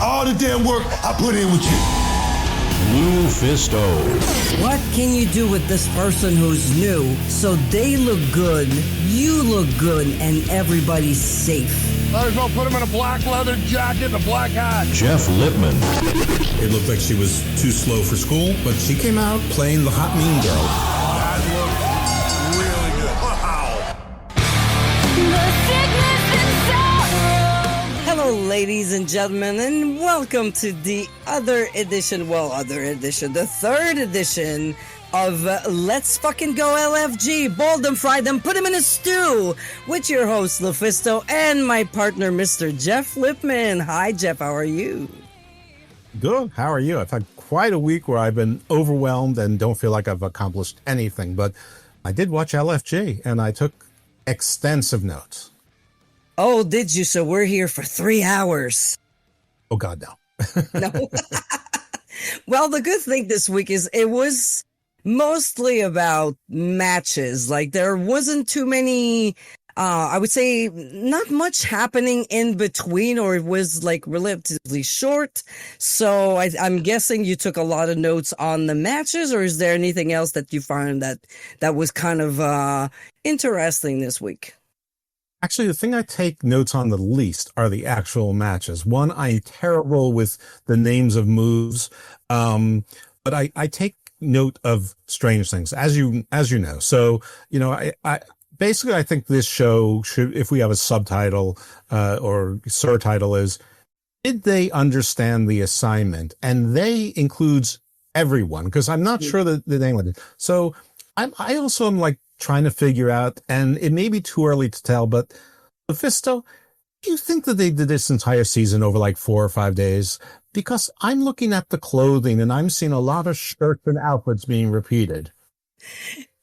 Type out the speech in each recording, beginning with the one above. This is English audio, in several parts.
all the damn work I put in with you. LuFisto. What can you do with this person who's new so they look good, you look good, and everybody's safe? Might as well put him in a black leather jacket and a black hat. Jeff Lippman. It looked like she was too slow for school, but she came out playing the hot mean girl. That looked really good. Wow. Hello, ladies and gentlemen, and welcome to the third edition of Let's Fucking Go LFG. Boil them, fry them, put them in a stew with your host, LuFisto, and my partner, Mr. Jeff Lippman. Hi, Jeff. How are you? Good. How are you? I've had quite a week where I've been overwhelmed and don't feel like I've accomplished anything, but I did watch LFG and I took extensive notes. Oh, did you? So we're here for 3 hours. Oh, God, no. No. Well, the good thing this week is it was mostly about matches. Like, there wasn't too many, I would say not much happening in between, or it was like relatively short. So I'm guessing you took a lot of notes on the matches, or is there anything else that you found that was kind of interesting this week? Actually, the thing I take notes on the least are the actual matches. One, I'm terrible with the names of moves, but I take note of strange things, as you know. So, you know, I basically, I think this show should, if we have a subtitle or surtitle, is, did they understand the assignment? And they includes everyone, because I'm not sure that the name of it. So I also am like trying to figure out, and it may be too early to tell, but LuFisto, do you think that they did this entire season over like 4 or 5 days? Because I'm looking at the clothing and I'm seeing a lot of shirts and outfits being repeated.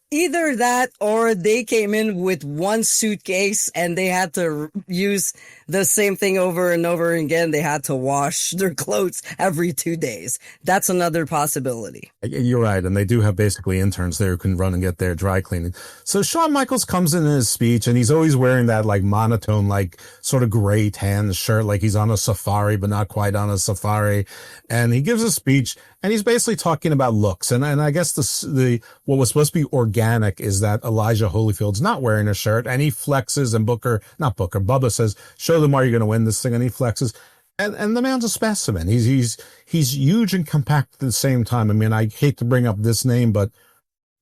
Either that, or they came in with one suitcase and they had to use the same thing over and over again. They had to wash their clothes every 2 days. That's another possibility. You're right. And they do have basically interns there who can run and get their dry cleaning. So Shawn Michaels comes in his speech and he's always wearing that like monotone, like sort of gray tan shirt, like he's on a safari, but not quite on a safari. And he gives a speech and he's basically talking about looks. And I guess the what was supposed to be organic is that Elijah Holyfield's not wearing a shirt, and he flexes, and Bubba says, show them why you're going to win this thing. And he flexes. And the man's a specimen. He's huge and compact at the same time. I mean, I hate to bring up this name, but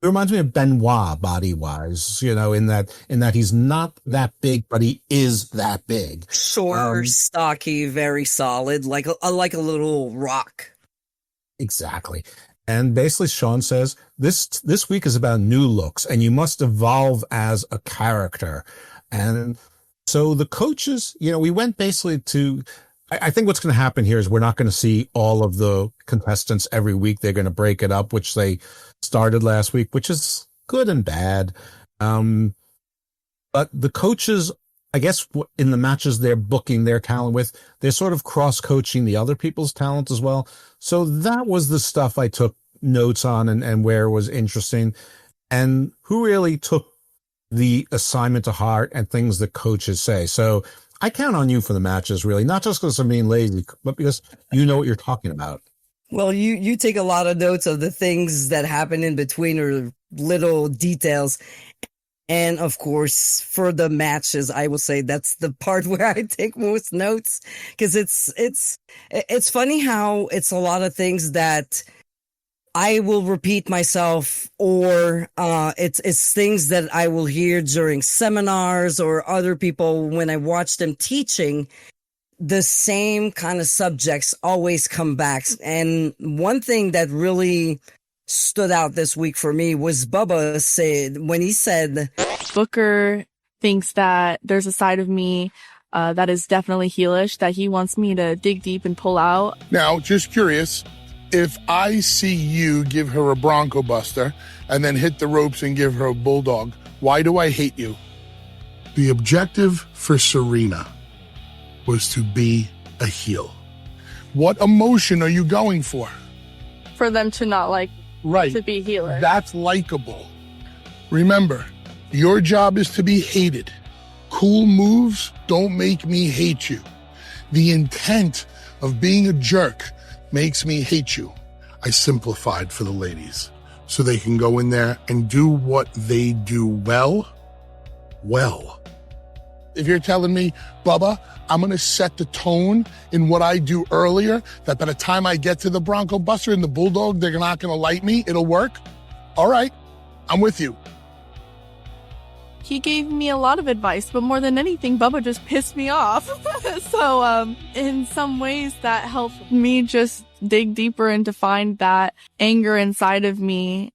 it reminds me of Benoit body wise, you know, in that he's not that big, but he is that big. Short, stocky, very solid, like a little rock. Exactly. And basically Shawn says this week is about new looks and you must evolve as a character. And so the coaches, you know, we went basically to, I think what's going to happen here is we're not going to see all of the contestants every week. They're going to break it up, which they started last week, which is good and bad. But the coaches, I guess in the matches they're booking their talent with, they're sort of cross-coaching the other people's talent as well. So that was the stuff I took notes on and where it was interesting. And who really took the assignment to heart and things that coaches say. So I count on you for the matches, really, not just because I'm being lazy, but because you know what you're talking about. Well, you take a lot of notes of the things that happen in between or little details. And of course, for the matches, I will say that's the part where I take most notes, because it's funny how it's a lot of things that I will repeat myself, or it's things that I will hear during seminars or other people when I watch them teaching. The same kind of subjects always come back. And one thing that really stood out this week for me was Bubba said, when he said, Booker thinks that there's a side of me that is definitely heelish, that he wants me to dig deep and pull out. Now, just curious, if I see you give her a Bronco Buster and then hit the ropes and give her a Bulldog, why do I hate you? The objective for Serena was to be a heel. What emotion are you going for? For them to not like Right. to be healer. That's likable. Remember, your job is to be hated. Cool moves don't make me hate you. The intent of being a jerk makes me hate you, I simplified for the ladies so they can go in there and do what they do well. If you're telling me, Bubba, I'm going to set the tone in what I do earlier, that by the time I get to the Bronco Buster and the Bulldog, they're not going to like me, it'll work. All right, I'm with you. He gave me a lot of advice, but more than anything, Bubba just pissed me off. So, in some ways that helped me just dig deeper and to find that anger inside of me.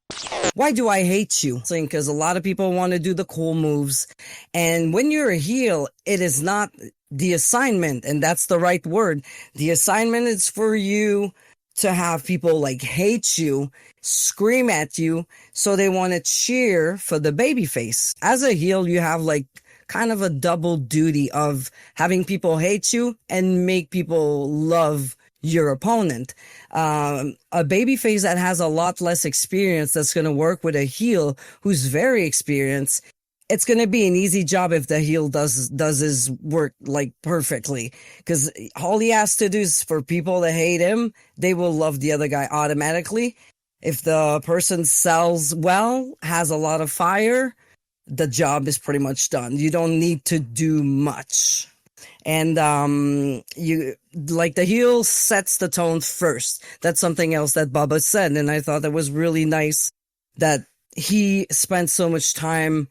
Why do I hate you? Because a lot of people want to do the cool moves. And when you're a heel, it is not the assignment. And that's the right word. The assignment is for you to have people like hate you, scream at you, so they want to cheer for the babyface. As a heel, you have like kind of a double duty of having people hate you and make people love your opponent. A babyface that has a lot less experience that's going to work with a heel who's very experienced, it's going to be an easy job if the heel does his work like perfectly, because all he has to do is for people to hate him, they will love the other guy automatically. If the person sells well, has a lot of fire, the job is pretty much done. You don't need to do much. And you like the heel sets the tone first. That's something else that Bubba said, and I thought that was really nice that he spent so much time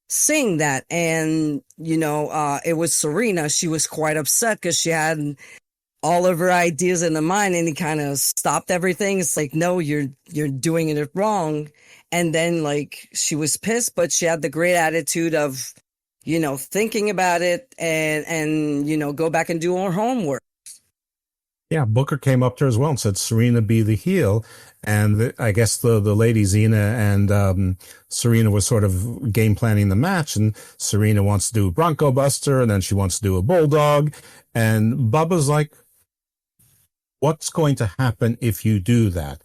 saying that. And it was Serena. She was quite upset because she had all of her ideas in the mind, and he kind of stopped everything. It's like, no, you're doing it wrong. And then like she was pissed, but she had the great attitude of thinking about it and go back and do her homework. Yeah, Booker came up to her as well and said, Serena, be the heel. And I guess the lady Xena and Serena was sort of game planning the match. And Serena wants to do a Bronco Buster, and then she wants to do a Bulldog. And Bubba's like, what's going to happen if you do that?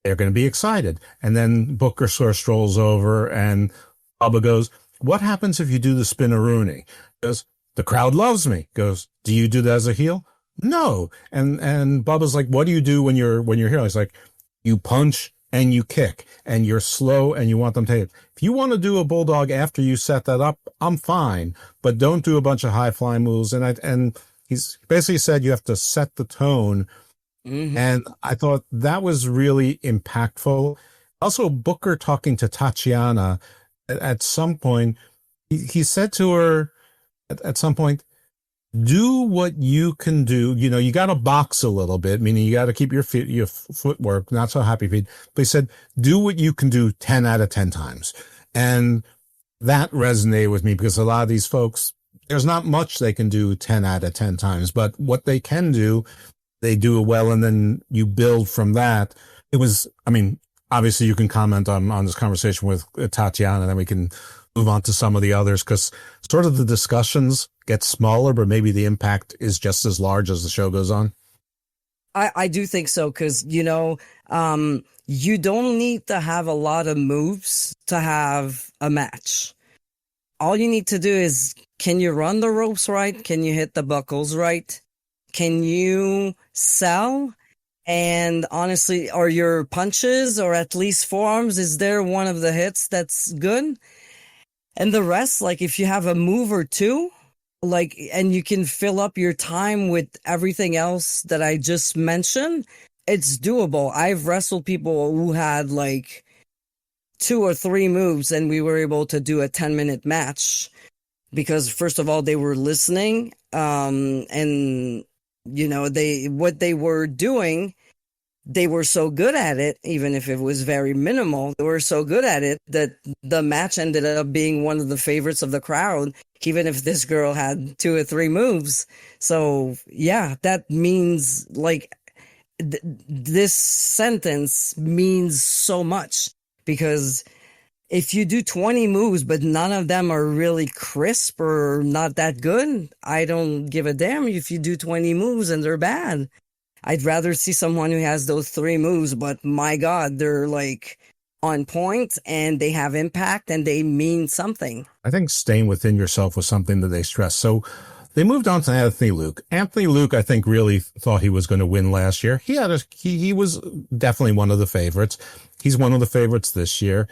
They're going to be excited. And then Booker sort of strolls over, and Bubba goes, what happens if you do the spinneroonie? Goes, the crowd loves me. Goes, do you do that as a heel? No. And Bubba's like, what do you do when you're here? He's like, you punch and you kick, and you're slow, and you want them to hit it. If you want to do a Bulldog after you set that up, I'm fine, but don't do a bunch of high flying moves. And he's basically said you have to set the tone. Mm-hmm. And I thought that was really impactful. Also, Booker talking to Tatiana at some point, he said to her at some point, do what you can do. You got to box a little bit, meaning you got to keep your footwork, not so happy feet. But he said, do what you can do 10 out of 10 times. And that resonated with me, because a lot of these folks, there's not much they can do 10 out of 10 times, but what they can do, they do it well. And then you build from that. It was, obviously you can comment on this conversation with Tatiana, and then we can move on to some of the others, because sort of the discussions get smaller, but maybe the impact is just as large as the show goes on. I do think so, because, you don't need to have a lot of moves to have a match. All you need to do is, can you run the ropes right? Can you hit the buckles right? Can you sell? And honestly, are your punches, or at least forearms, is there one of the hits that's good? And the rest, like if you have a move or two, like, and you can fill up your time with everything else that I just mentioned, it's doable. I've wrestled people who had like 2 or 3 moves, and we were able to do a 10-minute match because, first of all, they were listening, and what they were doing, they were so good at it, even if it was very minimal, they were so good at it that the match ended up being one of the favorites of the crowd, even if this girl had 2 or 3 moves. So yeah, that means like this sentence means so much, because if you do 20 moves, but none of them are really crisp or not that good, I don't give a damn if you do 20 moves and they're bad. I'd rather see someone who has those 3 moves, but my God, they're like on point and they have impact and they mean something. I think staying within yourself was something that they stressed. So they moved on to Anthony Luke. Anthony Luke, I think, really thought he was going to win last year. He was definitely one of the favorites. He's one of the favorites this year.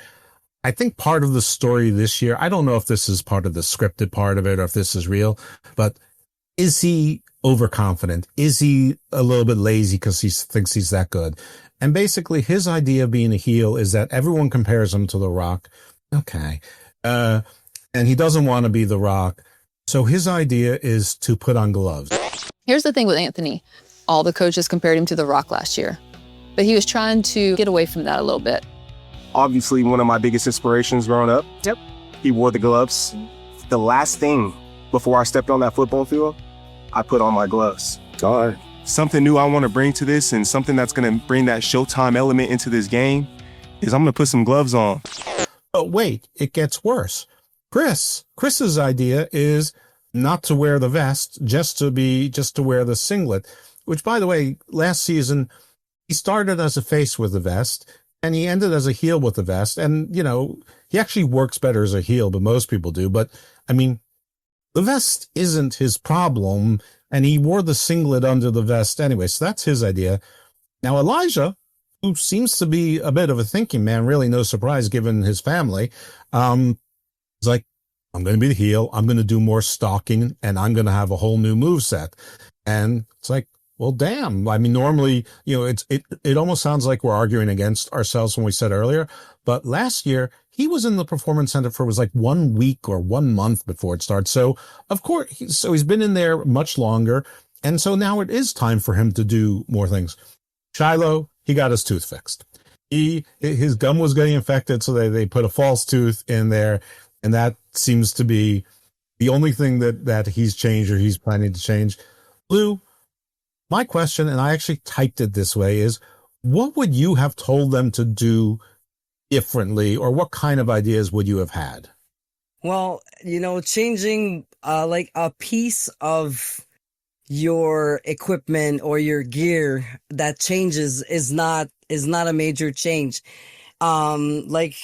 I think part of the story this year, I don't know if this is part of the scripted part of it or if this is real, but is he overconfident? Is he a little bit lazy because he thinks he's that good? And basically his idea of being a heel is that everyone compares him to The Rock. Okay. And he doesn't want to be The Rock. So his idea is to put on gloves. Here's the thing with Anthony. All the coaches compared him to The Rock last year, but he was trying to get away from that a little bit. Obviously, one of my biggest inspirations growing up. Yep. He wore the gloves. The last thing before I stepped on that football field, I put on my gloves. All right. Something new I want to bring to this, and something that's going to bring that Showtime element into this game, is I'm going to put some gloves on. But wait, it gets worse. Chris's idea is not to wear the vest, just to wear the singlet, which, by the way, last season, he started as a face with the vest, and he ended as a heel with the vest. And, you know, he actually works better as a heel, but most people do. But, I mean, the vest isn't his problem, and he wore the singlet under the vest anyway. So that's his idea. Now, Elijah, who seems to be a bit of a thinking man, really no surprise given his family, is like, I'm going to be the heel. I'm going to do more stalking, and I'm going to have a whole new moveset. And it's like, well, damn. I mean, normally, you know, it almost sounds like we're arguing against ourselves when we said earlier. But last year, he was in the Performance Center for, it was like 1 week or 1 month before it started. So, of course, he's been in there much longer. And so now it is time for him to do more things. Shiloh, he got his tooth fixed. His gum was getting infected, so they put a false tooth in there. And that seems to be the only thing that he's changed or he's planning to change. Lou, my question, and I actually typed it this way, is what would you have told them to do differently, or what kind of ideas would you have had? Well, you know, changing like a piece of your equipment or your gear that changes is not a major change. Like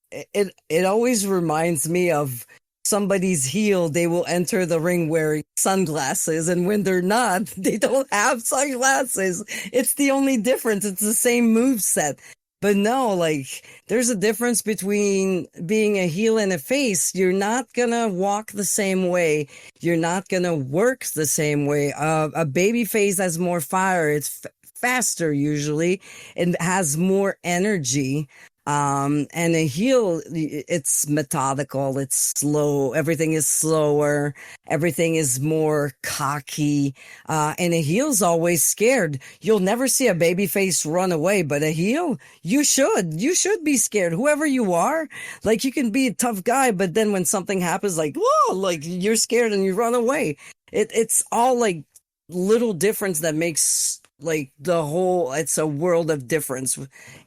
it always reminds me of somebody's heel. They will enter the ring wearing sunglasses, and when they're not, they don't have sunglasses. It's the only difference. It's the same move set. But no, like, there's a difference between being a heel and a face. You're not gonna walk the same way. You're not gonna work the same way. A baby face has more fire. It's faster usually, and has more energy. And a heel, it's methodical, it's slow, everything is slower, everything is more cocky, and a heel's always scared. You'll never see a baby face run away, but a heel, you should be scared, whoever you are. Like, you can be a tough guy, but then when something happens, like, whoa, like, you're scared and you run away. It's all like little difference that makes like the whole, it's a world of difference.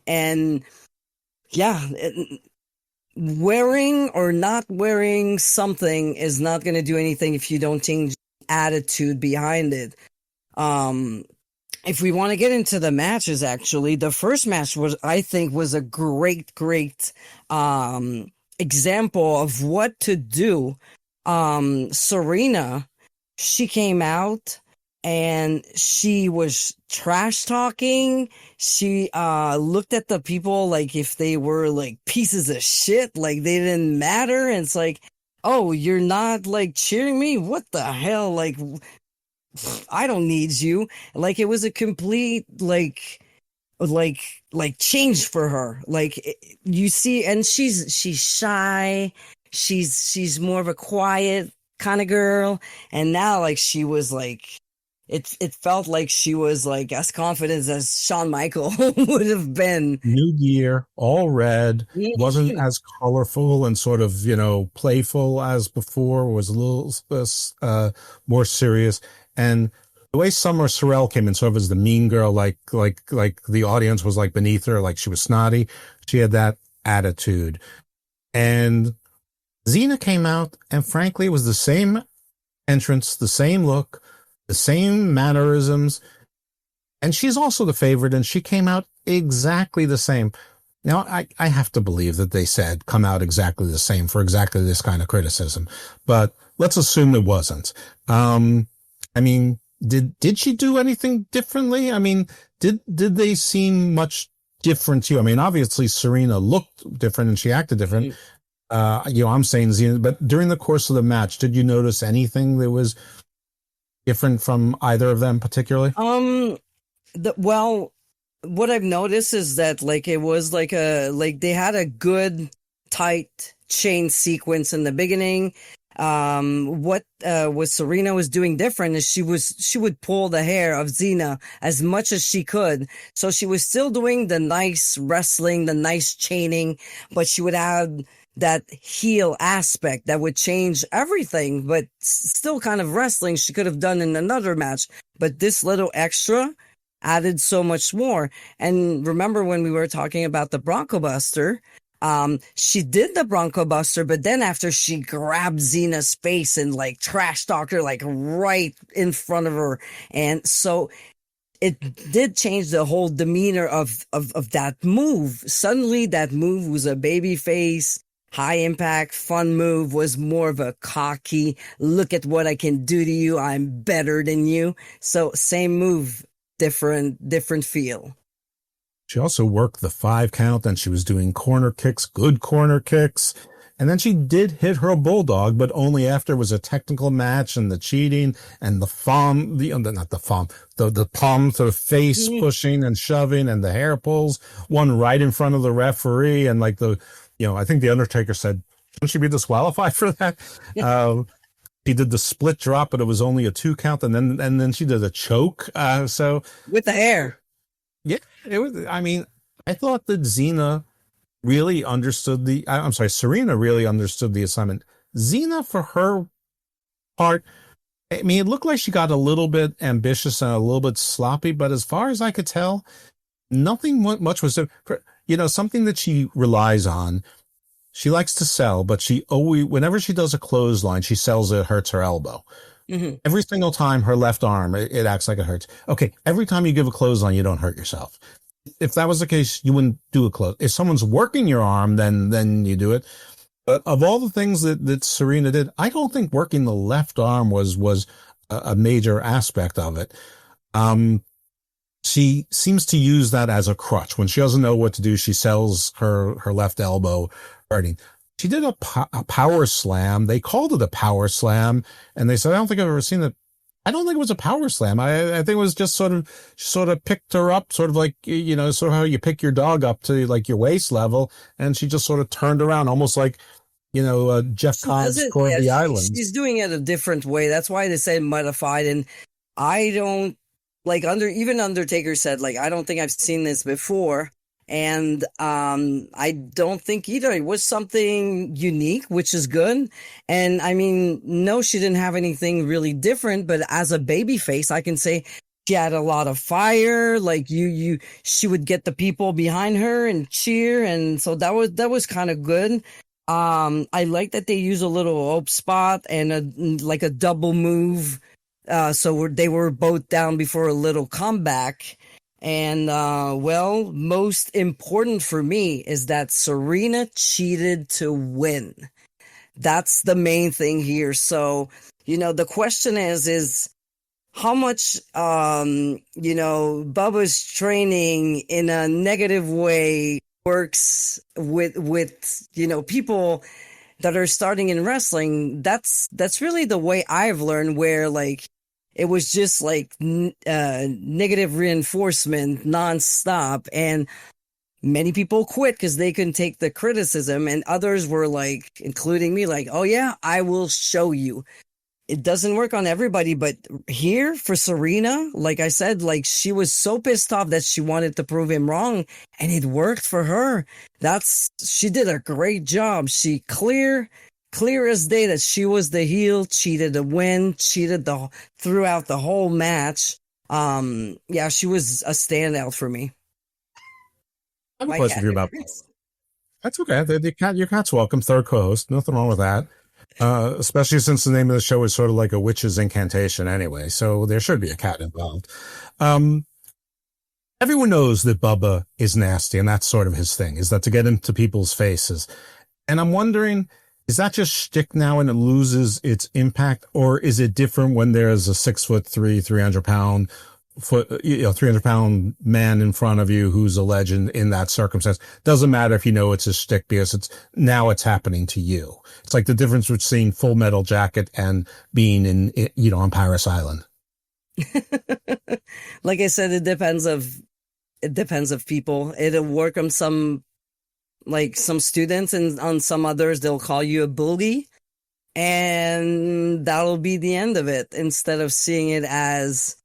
And yeah, wearing or not wearing something is not going to do anything if you don't change attitude behind it. If we want to get into the matches, actually, the first match I think was a great example of what to do. Serena, she came out and she was trash talking. She looked at the people like if they were like pieces of shit, like they didn't matter. And it's like, oh, you're not like cheering me? What the hell? Like, I don't need you. Like, it was a complete like change for her. Like, you see, and she's shy. She's more of a quiet kind of girl. And now, like, she was like, it felt like she was like as confident as Shawn Michaels would have been. New gear, all red, wasn't as colorful and sort of, you know, playful as before, was a little more serious. And the way Summer Sorrell came in sort of as the mean girl, like the audience was like beneath her, like she was snotty. She had that attitude. And Xena came out, and frankly, it was the same entrance, the same look, the same mannerisms, and she's also the favorite, and she came out exactly the same. Now, I have to believe that they said come out exactly the same for exactly this kind of criticism, but let's assume it wasn't. I mean, did she do anything differently? I mean, did they seem much different to you? I mean, obviously Serena looked different and she acted different. I'm saying Xena, but during the course of the match, did you notice anything that was different from either of them particularly? Well, what I've noticed is that like it was like they had a good tight chain sequence in the beginning. What Serena was doing different is she would pull the hair of Xena as much as she could. So she was still doing the nice wrestling, the nice chaining, but she would add that heel aspect that would change everything, but still kind of wrestling she could have done in another match. But this little extra added so much more. And remember when we were talking about the Bronco Buster, she did the Bronco Buster, but then after she grabbed Xena's face and like trash talked her like right in front of her. And so it did change the whole demeanor of that move. Suddenly that move was a babyface, high impact, fun move, was more of a cocky, look at what I can do to you, I'm better than you. So same move, different feel. She also worked the 5 count, and she was doing corner kicks, good corner kicks. And then she did hit her bulldog, but only after it was a technical match and the cheating and the palm to the face pushing and shoving and the hair pulls, one right in front of the referee. And like I think the Undertaker said, shouldn't she be disqualified for that? Yeah. She did the split drop, but it was only a 2 count. And then she did a choke. So with the hair. Yeah, it was. I mean, I thought that Serena really understood the assignment. Xena, for her part, I mean, it looked like she got a little bit ambitious and a little bit sloppy, but as far as I could tell, nothing much was, something that she relies on. She likes to sell, but she always, whenever she does a clothesline, she sells it hurts her elbow. Mm-hmm. Every single time her left arm, it acts like it hurts. Okay, every time you give a clothesline, you don't hurt yourself. If that was the case, you wouldn't do a close. If someone's working your arm, then you do it. But of all the things that Serena did, I don't think working the left arm was a major aspect of it. She seems to use that as a crutch. When she doesn't know what to do, she sells her left elbow hurting. She did a power slam. They called it a power slam, and they said, I don't think I've ever seen it. I don't think it was a power slam. I think it was just sort of picked her up, sort of like, sort of how you pick your dog up to like your waist level. And she just sort of turned around, almost like, Jeff Cobb's Core of the Island. She's doing it a different way. That's why they say modified. And I don't even Undertaker said, like, I don't think I've seen this before. And I don't think either. It was something unique, which is good. And I mean, no, she didn't have anything really different. But as a babyface, I can say she had a lot of fire. Like she would get the people behind her and cheer. And so that was kind of good. I like that they use a little ope spot and a double move. So they were both down before a little comeback. And, most important for me is that Serena cheated to win. That's the main thing here. So, the question is how much, Bubba's training in a negative way works with people that are starting in wrestling. That's really the way I've learned, where like, it was just like negative reinforcement nonstop. And many people quit because they couldn't take the criticism. And others were like, including me, like, oh yeah, I will show you. It doesn't work on everybody. But here for Serena, like I said, like she was so pissed off that she wanted to prove him wrong. And it worked for her. She did a great job. She clear as day that she was the heel, cheated to win, cheated throughout the whole match. She was a standout for me. I have a question for you about That's okay. Your cat's welcome. Third co-host. Nothing wrong with that. Especially since the name of the show is sort of like a witch's incantation anyway. So there should be a cat involved. Everyone knows that Bubba is nasty, and that's sort of his thing, is that to get into people's faces. And I'm wondering, is that just shtick now and it loses its impact, or is it different when there's a 6'3", 300-pound man in front of you who's a legend in that circumstance? Doesn't matter if you know it's a shtick because it's happening to you. It's like the difference between seeing Full Metal Jacket and being on Paris Island. Like I said, it depends of people. It'll work on some students, and on some others they'll call you a bully, and that'll be the end of it, instead of seeing it as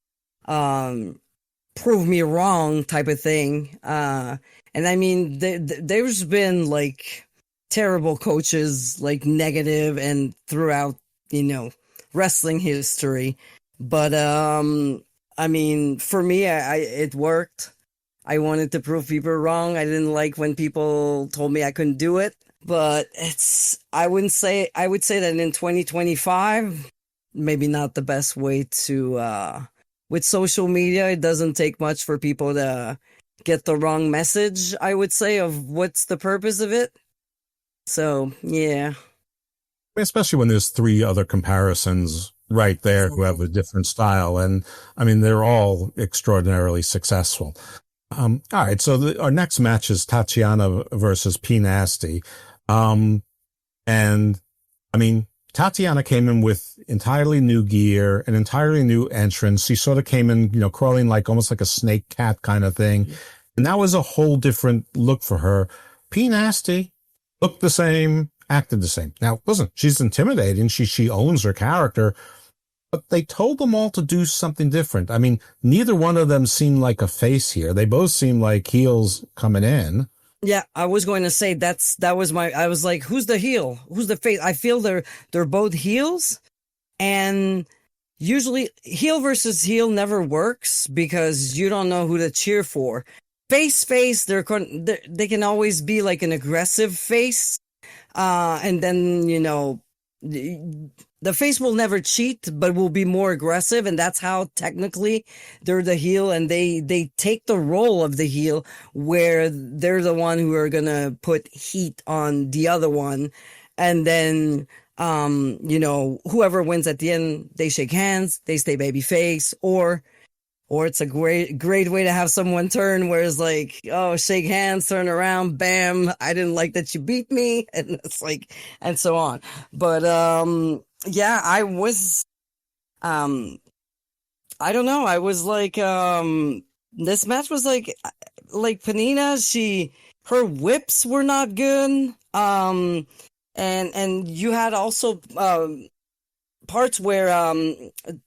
prove me wrong type of thing. And I mean, there's been like terrible coaches, like negative and throughout wrestling history, but I mean, for me, it worked. I wanted to prove people wrong. I didn't like when people told me I couldn't do it, but I would say that in 2025, maybe not the best way to, with social media, it doesn't take much for people to get the wrong message, I would say, of what's the purpose of it. So, yeah. Especially when there's 3 other comparisons right there who have a different style. And I mean, they're all extraordinarily successful. All right. So our next match is Tatiana versus P Nasty. And I mean, Tatiana came in with entirely new gear, an entirely new entrance. She sort of came in, crawling like almost like a snake cat kind of thing. And that was a whole different look for her. P Nasty looked the same, acted the same. Now, listen, she's intimidating. She owns her character, but they told them all to do something different. I mean, neither one of them seemed like a face here. They both seemed like heels coming in. Yeah, I was going to say I was like, who's the heel? Who's the face? I feel they're both heels, and usually heel versus heel never works because you don't know who to cheer for. Face, they can always be like an aggressive face, and then the face will never cheat, but will be more aggressive, and that's how technically they're the heel, and they take the role of the heel where they're the one who are gonna put heat on the other one, and then whoever wins at the end, they shake hands, they stay babyface, or it's a great way to have someone turn where it's like, oh, shake hands, turn around, bam, I didn't like that you beat me, and it's like, and so on. But yeah, I was I don't know, I was like, this match was like Penina, her whips were not good, and you had also parts where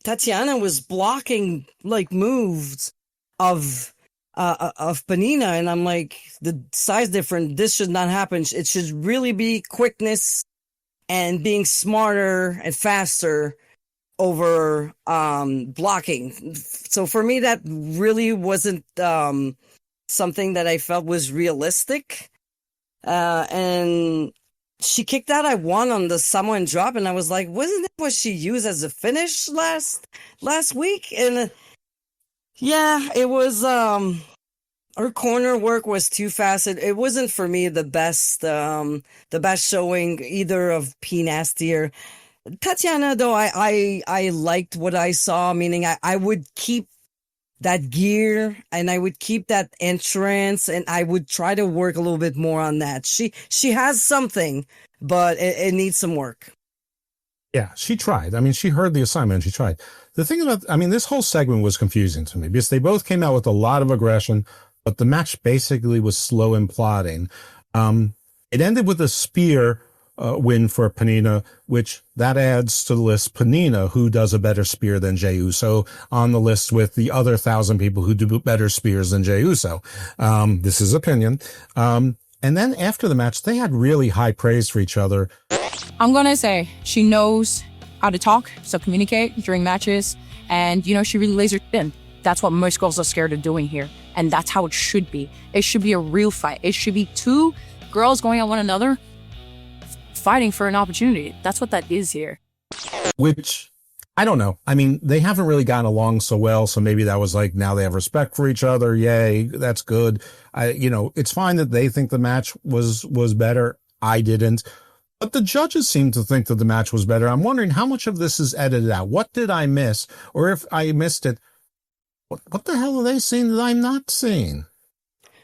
Tatiana was blocking like moves of Penina, and I'm like, the size difference, this should not happen. It should really be quickness and being smarter and faster over blocking. So for me, that really wasn't something that I felt was realistic. And she kicked out, I won on the Samoan drop, and I was like, wasn't that what she used as a finish last week? And yeah, it was her corner work was too fast. It wasn't for me the best showing either of P Nasty or Tatiana, though. I liked what I saw, meaning I would keep that gear and I would keep that entrance, and I would try to work a little bit more on that. She has something, but it needs some work. Yeah, she tried. I mean, she heard the assignment and she tried. The thing about, I mean, this whole segment was confusing to me because they both came out with a lot of aggression, but the match basically was slow and plodding. It ended with a spear win for Penina, which that adds to the list Penina, who does a better spear than Jey Uso, on the list with the other 1,000 people who do better spears than Jey Uso. This is opinion. And then after the match, they had really high praise for each other. I'm going to say she knows how to talk, so communicate during matches. And, she really lays her in. That's what most girls are scared of doing here. And that's how it should be. It should be a real fight. It should be two girls going at one another, fighting for an opportunity. That's what that is here. Which, I don't know. I mean, they haven't really gotten along so well, so maybe that was like, now they have respect for each other. Yay, that's good. It's fine that they think the match was better. I didn't. But the judges seem to think that the match was better. I'm wondering how much of this is edited out. What did I miss? Or if I missed it, what the hell are they seeing that I'm not seeing?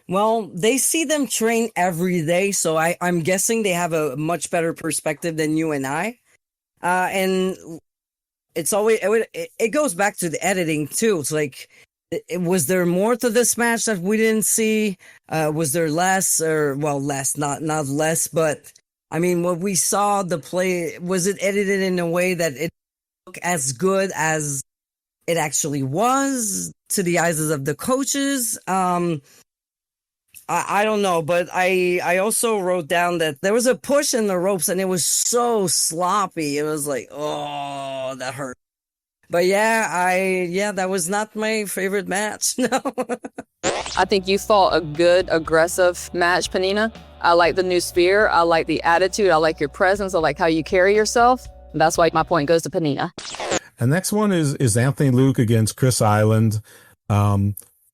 Well, they see them train every day, so I'm guessing they have a much better perspective than you and I. And it's always it goes back to the editing too. It's like, was there more to this match that we didn't see? Was there less, or less, not less, but I mean, what we saw the play, was it edited in a way that it looked as good as it actually was to the eyes of the coaches? I don't know, but I also wrote down that there was a push in the ropes and it was so sloppy. It was like, oh, that hurt. But yeah, that was not my favorite match. No. I think you fought a good, aggressive match, Penina. I like the new spear. I like the attitude. I like your presence. I like how you carry yourself. And that's why my point goes to Penina. And next one is Anthony Luke against Chris Island.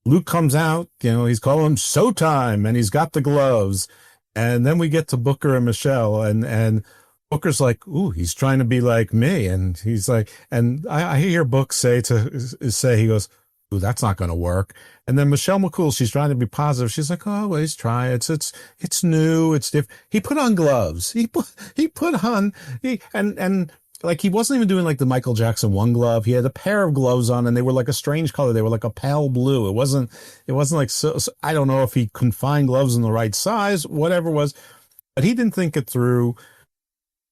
Luke comes out, he's calling him Showtime, and he's got the gloves. And then we get to Booker and Michelle, and Booker's like, ooh, he's trying to be like me. And he's like, and I hear Book say, he goes, ooh, that's not going to work. And then Michelle McCool, she's trying to be positive. She's like, oh, well, he's trying. It's new. It's different. He put on gloves. He put on, and like, he wasn't even doing like the Michael Jackson one glove. He had a pair of gloves on, and they were like a strange color. They were like a pale blue. It wasn't like, so I don't know if he couldn't find gloves in the right size, whatever it was, but he didn't think it through.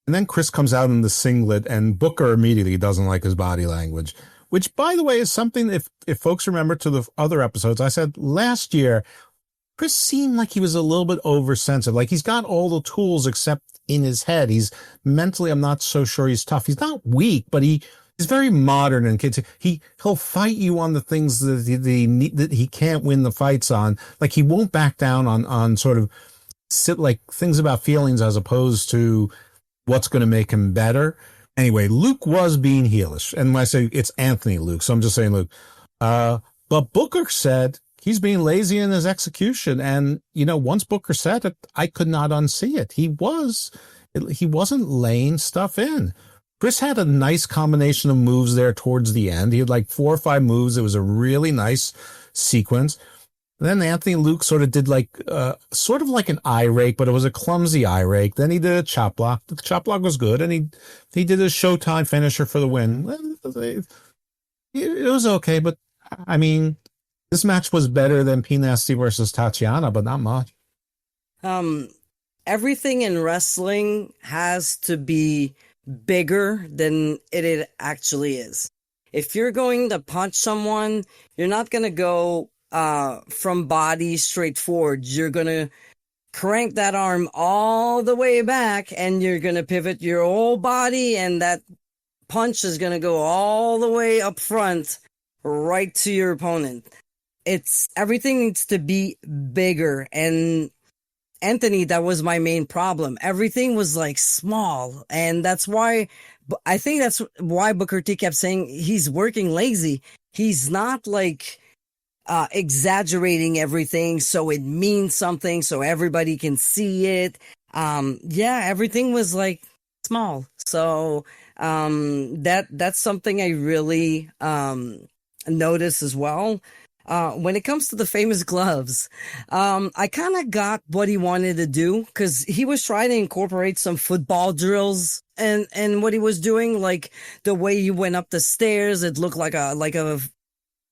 And then Chris comes out in the singlet, and Booker immediately doesn't like his body language, which, by the way, is something, if folks remember to the other episodes, I said last year, Chris seemed like he was a little bit oversensitive. Like, he's got all the tools except in his head. He's mentally, I'm not so sure he's tough. He's not weak, but he's very modern, and kids, he'll fight you on the things that he can't win the fights on. Like, he won't back down on sort of like things about feelings as opposed to what's going to make him better. Anyway, Luke was being heelish. And when I say it's Anthony Luke, so I'm just saying Luke. But Booker said he's being lazy in his execution. And, once Booker said it, I could not unsee it. He wasn't laying stuff in. Chris had a nice combination of moves there towards the end. He had like 4 or 5 moves. It was a really nice sequence. And then Anthony Luke sort of did like an eye rake, but it was a clumsy eye rake. Then he did a chop block. The chop block was good, and he did a Showtime finisher for the win. It was okay, but I mean, this match was better than P Nasty versus Tatiana, but not much. Everything in wrestling has to be bigger than it actually is. If you're going to punch someone, you're not going to go from body straight forward. You're going to crank that arm all the way back, and you're going to pivot your whole body, and that punch is going to go all the way up front, right to your opponent. Everything needs to be bigger. And Anthony, that was my main problem. Everything was like small. And that's why, I think that's why Booker T kept saying he's working lazy. He's not like exaggerating everything so it means something, so everybody can see it. Everything was like small. So that's something I really notice as well. When it comes to the famous gloves, I kind of got what he wanted to do, because he was trying to incorporate some football drills and what he was doing, like the way he went up the stairs. It looked like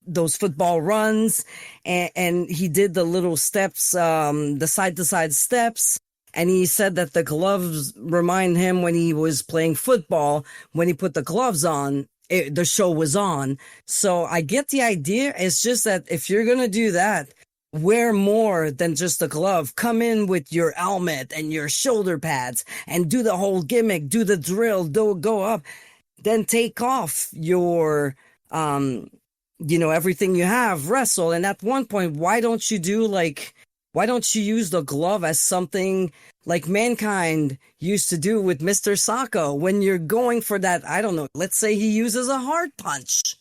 those football runs, and he did the little steps, the side to side steps. And he said that the gloves remind him when he was playing football, when he put the gloves on, the show was on. So I get the idea. It's just that if you're going to do that, wear more than just a glove. Come in with your helmet and your shoulder pads and do the whole gimmick, do the drill, go up, then take off your, everything you have, wrestle. And at one point, why don't you use the glove as something like Mankind used to do with Mr. Sacco when you're going for that, I don't know, let's say he uses a hard punch,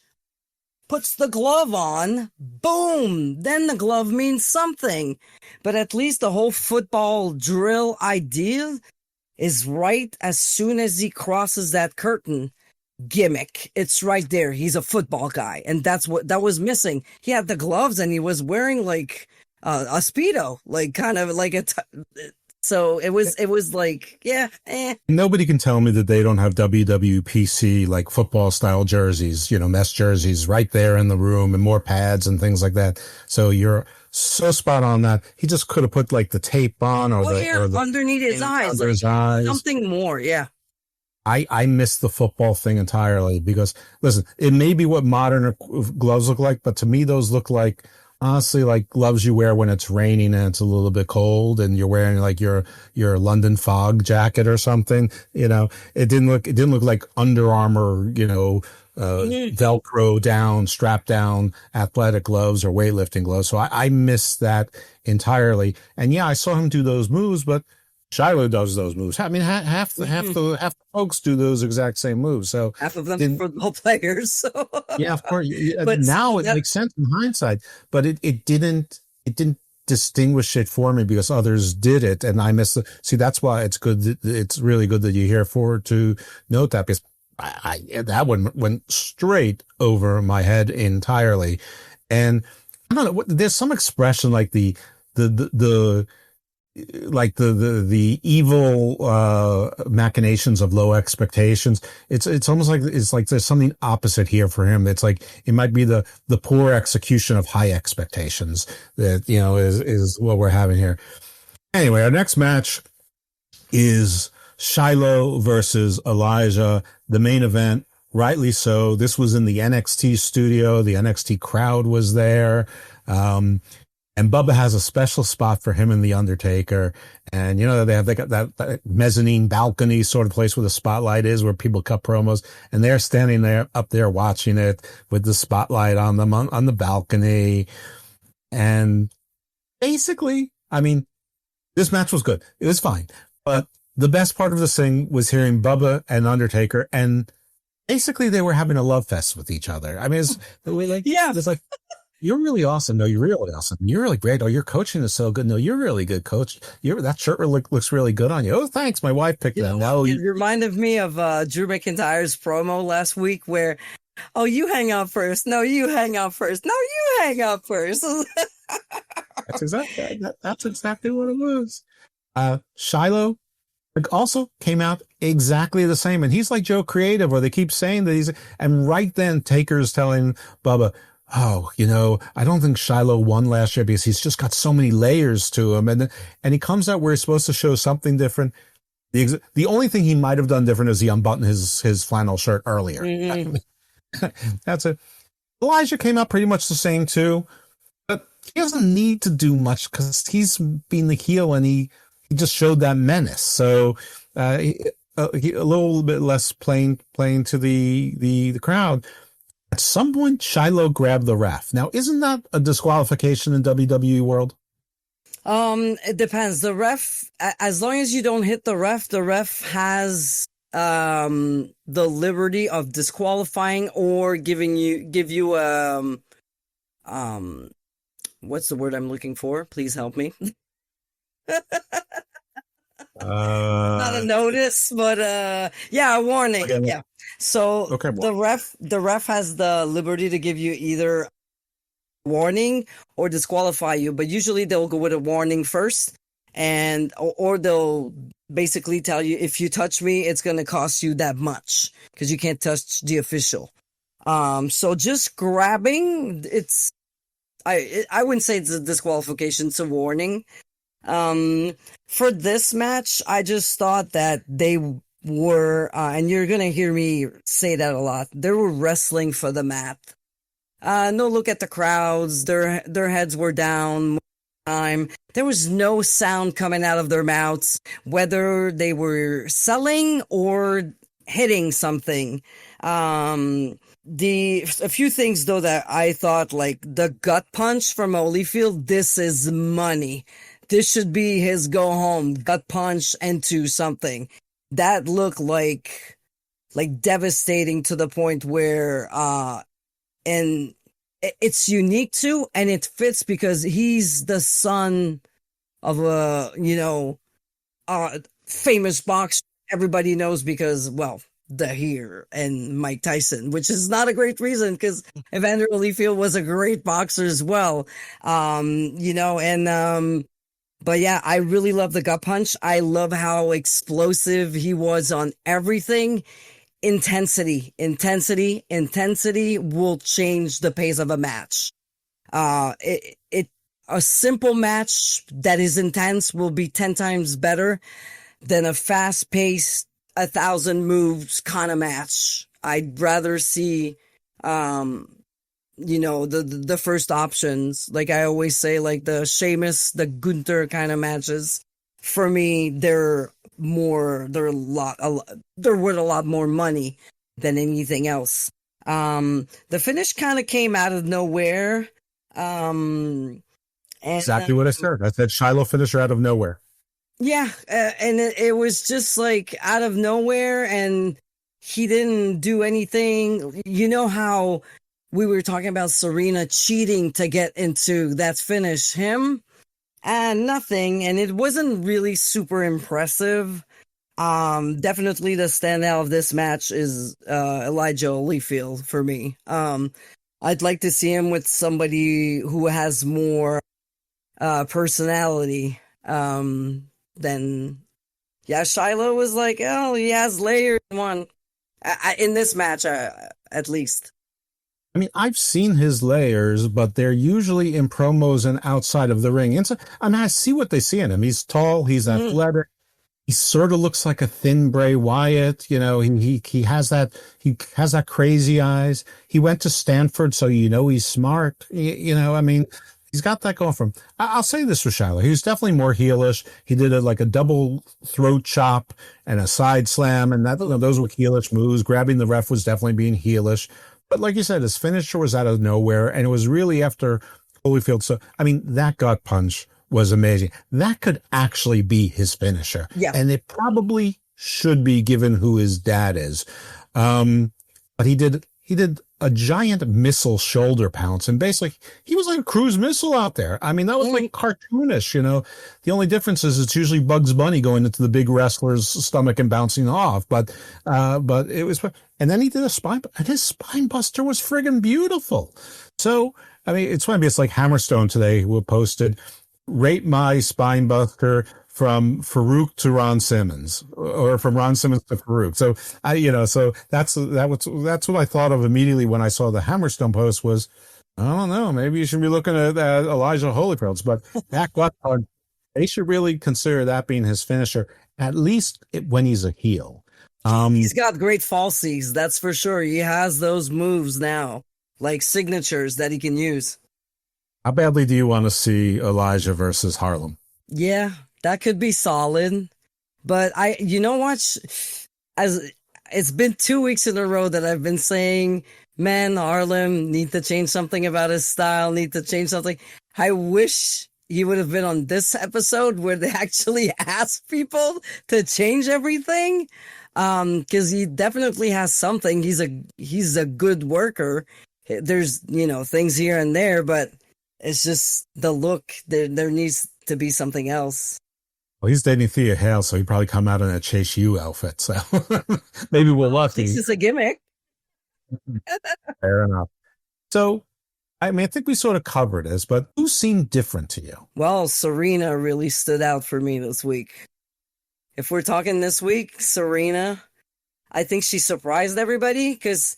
puts the glove on, boom, then the glove means something. But at least the whole football drill idea, is right as soon as he crosses that curtain. Gimmick. It's right there. He's a football guy, and that's what that was missing. He had the gloves, and he was wearing like a speedo, like kind of like so it was like, yeah. Nobody can tell me that they don't have WWPC like football style jerseys, mesh jerseys right there in the room, and more pads and things like that. So you're so spot on that. He just could have put like the tape on or the underneath his eyes, under his eyes, something more. Yeah. I miss the football thing entirely because, listen, it may be what modern gloves look like, but to me, those look like, honestly, like gloves you wear when it's raining and it's a little bit cold and you're wearing like your London fog jacket or something. It didn't look like Under Armour, Velcro down, strap down athletic gloves or weightlifting gloves. So I miss that entirely. And yeah, I saw him do those moves, but Shiloh does those moves. I mean, half the folks do those exact same moves. So half of them football players. So. Yeah, of course. But now it makes sense in hindsight, but it didn't distinguish it for me because others did it, and I miss the. See, that's why it's good. It's really good that you're here to note that because that one went straight over my head entirely, and I don't know. There's some expression like the evil machinations of low expectations. It's almost like there's something opposite here for him. It's like it might be the poor execution of high expectations that is what we're having here. Anyway, our next match is Shiloh versus Elijah, the main event. Rightly so. This was in the NXT studio. The NXT crowd was there. And Bubba has a special spot for him and The Undertaker. And, they got that mezzanine balcony sort of place where the spotlight is, where people cut promos. And they're standing up there watching it with the spotlight on them on the balcony. And basically, I mean, this match was good. It was fine. But the best part of this thing was hearing Bubba and Undertaker. And basically, they were having a love fest with each other. I mean, it's like, you're really awesome. No, you're really awesome. You're really great. Oh, your coaching is so good. No, you're really good, coach. That shirt looks really good on you. Oh, thanks. My wife picked it out. No, it reminded me of Drew McIntyre's promo last week where, oh, you hang out first. No, you hang out first. No, you hang out first. That's exactly what it was. Shiloh also came out exactly the same. And he's like Joe Creative, where they keep saying that and right then Taker's telling Bubba, oh, I don't think Shiloh won last year because he's just got so many layers to him. And he comes out where he's supposed to show something different. The only thing he might have done different is he unbuttoned his flannel shirt earlier. Mm-hmm. That's it. Elijah came out pretty much the same too, but he doesn't need to do much because he's being the heel and he just showed that menace. So, a little bit less playing to the crowd. At some point, Shiloh grabbed the ref. Now, isn't that a disqualification in WWE world? It depends. The ref, as long as you don't hit the ref has the liberty of disqualifying or give you what's the word I'm looking for? Please help me. Not a notice, but a warning. Okay. Yeah. So the ref has the liberty to give you either warning or disqualify you, but usually they'll go with a warning first, or they'll basically tell you, if you touch me, it's going to cost you that much because you can't touch the official. So just grabbing, I wouldn't say it's a disqualification, it's a warning. For this match, I just thought that they were, and you're going to hear me say that a lot, they were wrestling for the mat. No look at the crowds. Their heads were down. There was no sound coming out of their mouths, whether they were selling or hitting something. A few things though that I thought, like the gut punch from Holyfield, this is money. This should be his go home gut punch into something. That looked like devastating to the point where, and it's unique too, and it fits because he's the son of famous boxer everybody knows because, well, the here and Mike Tyson, which is not a great reason because Evander Holyfield was a great boxer as well. But yeah, I really love the gut punch. I love how explosive he was on everything. Intensity will change the pace of a match. A simple match that is intense will be 10 times better than a fast-paced 1,000 moves kind of match. I'd rather see, the first options. Like I always say, like the Sheamus, the Gunther kind of matches. For me, they're worth a lot more money than anything else. The finish kind of came out of nowhere. Exactly what I said. I said Shiloh finisher out of nowhere. Yeah, and it was just like out of nowhere, and he didn't do anything. You know how we were talking about Serena cheating to get into that finish? Him, and nothing, and it wasn't really super impressive. Definitely the standout of this match is Elijah Holyfield for me. I'd like to see him with somebody who has more personality. Then, yeah, Shiloh was like, oh, he has layers in this match, at least. I mean, I've seen his layers, but they're usually in promos and outside of the ring. And so, I mean, I see what they see in him. He's tall, he's athletic. He sort of looks like a thin Bray Wyatt. You know, he has that crazy eyes. He went to Stanford, so he's smart. I mean, he's got that going for him. I'll say this for Shiloh. He was definitely more heelish. He did like a double throat chop and a side slam, and those were heelish moves. Grabbing the ref was definitely being heelish. But like you said, his finisher was out of nowhere, and it was really after Holyfield. So, I mean, that gut punch was amazing. That could actually be his finisher. Yeah. And it probably should be, given who his dad is. But he did a giant missile shoulder pounce, and basically he was like a cruise missile out there. I mean, that was like cartoonish, The only difference is it's usually Bugs Bunny going into the big wrestler's stomach and bouncing off. But it was, and then he did a spine, and his spine buster was friggin' beautiful. So, I mean, it's funny, it's like Hammerstone today who posted, rate my spine buster from Farouk to Ron Simmons, or from Ron Simmons to Farouk. So so that's what I thought of immediately when I saw the Hammerstone post was, I don't know, maybe you should be looking at Elijah Holyfield's, but that gut punch, they should really consider that being his finisher, at least when he's a heel. He's got great falsies, that's for sure. He has those moves now, like signatures that he can use. How badly do you want to see Elijah versus Harlem? Yeah, that could be solid. But as it's been 2 weeks in a row that I've been saying, man, Harlem need to change something about his style, need to change something. I wish he would have been on this episode where they actually asked people to change everything. Cause he definitely has something. He's a good worker. There's, things here and there, but it's just the look. There needs to be something else. Well, he's dating Thea Hale, so he'd probably come out in a Chase U outfit. So maybe we'll lucky. This is a gimmick. Fair enough. So, I mean, I think we sort of covered this, but who seemed different to you? Well, Serena really stood out for me this week. If we're talking this week, Serena, I think she surprised everybody because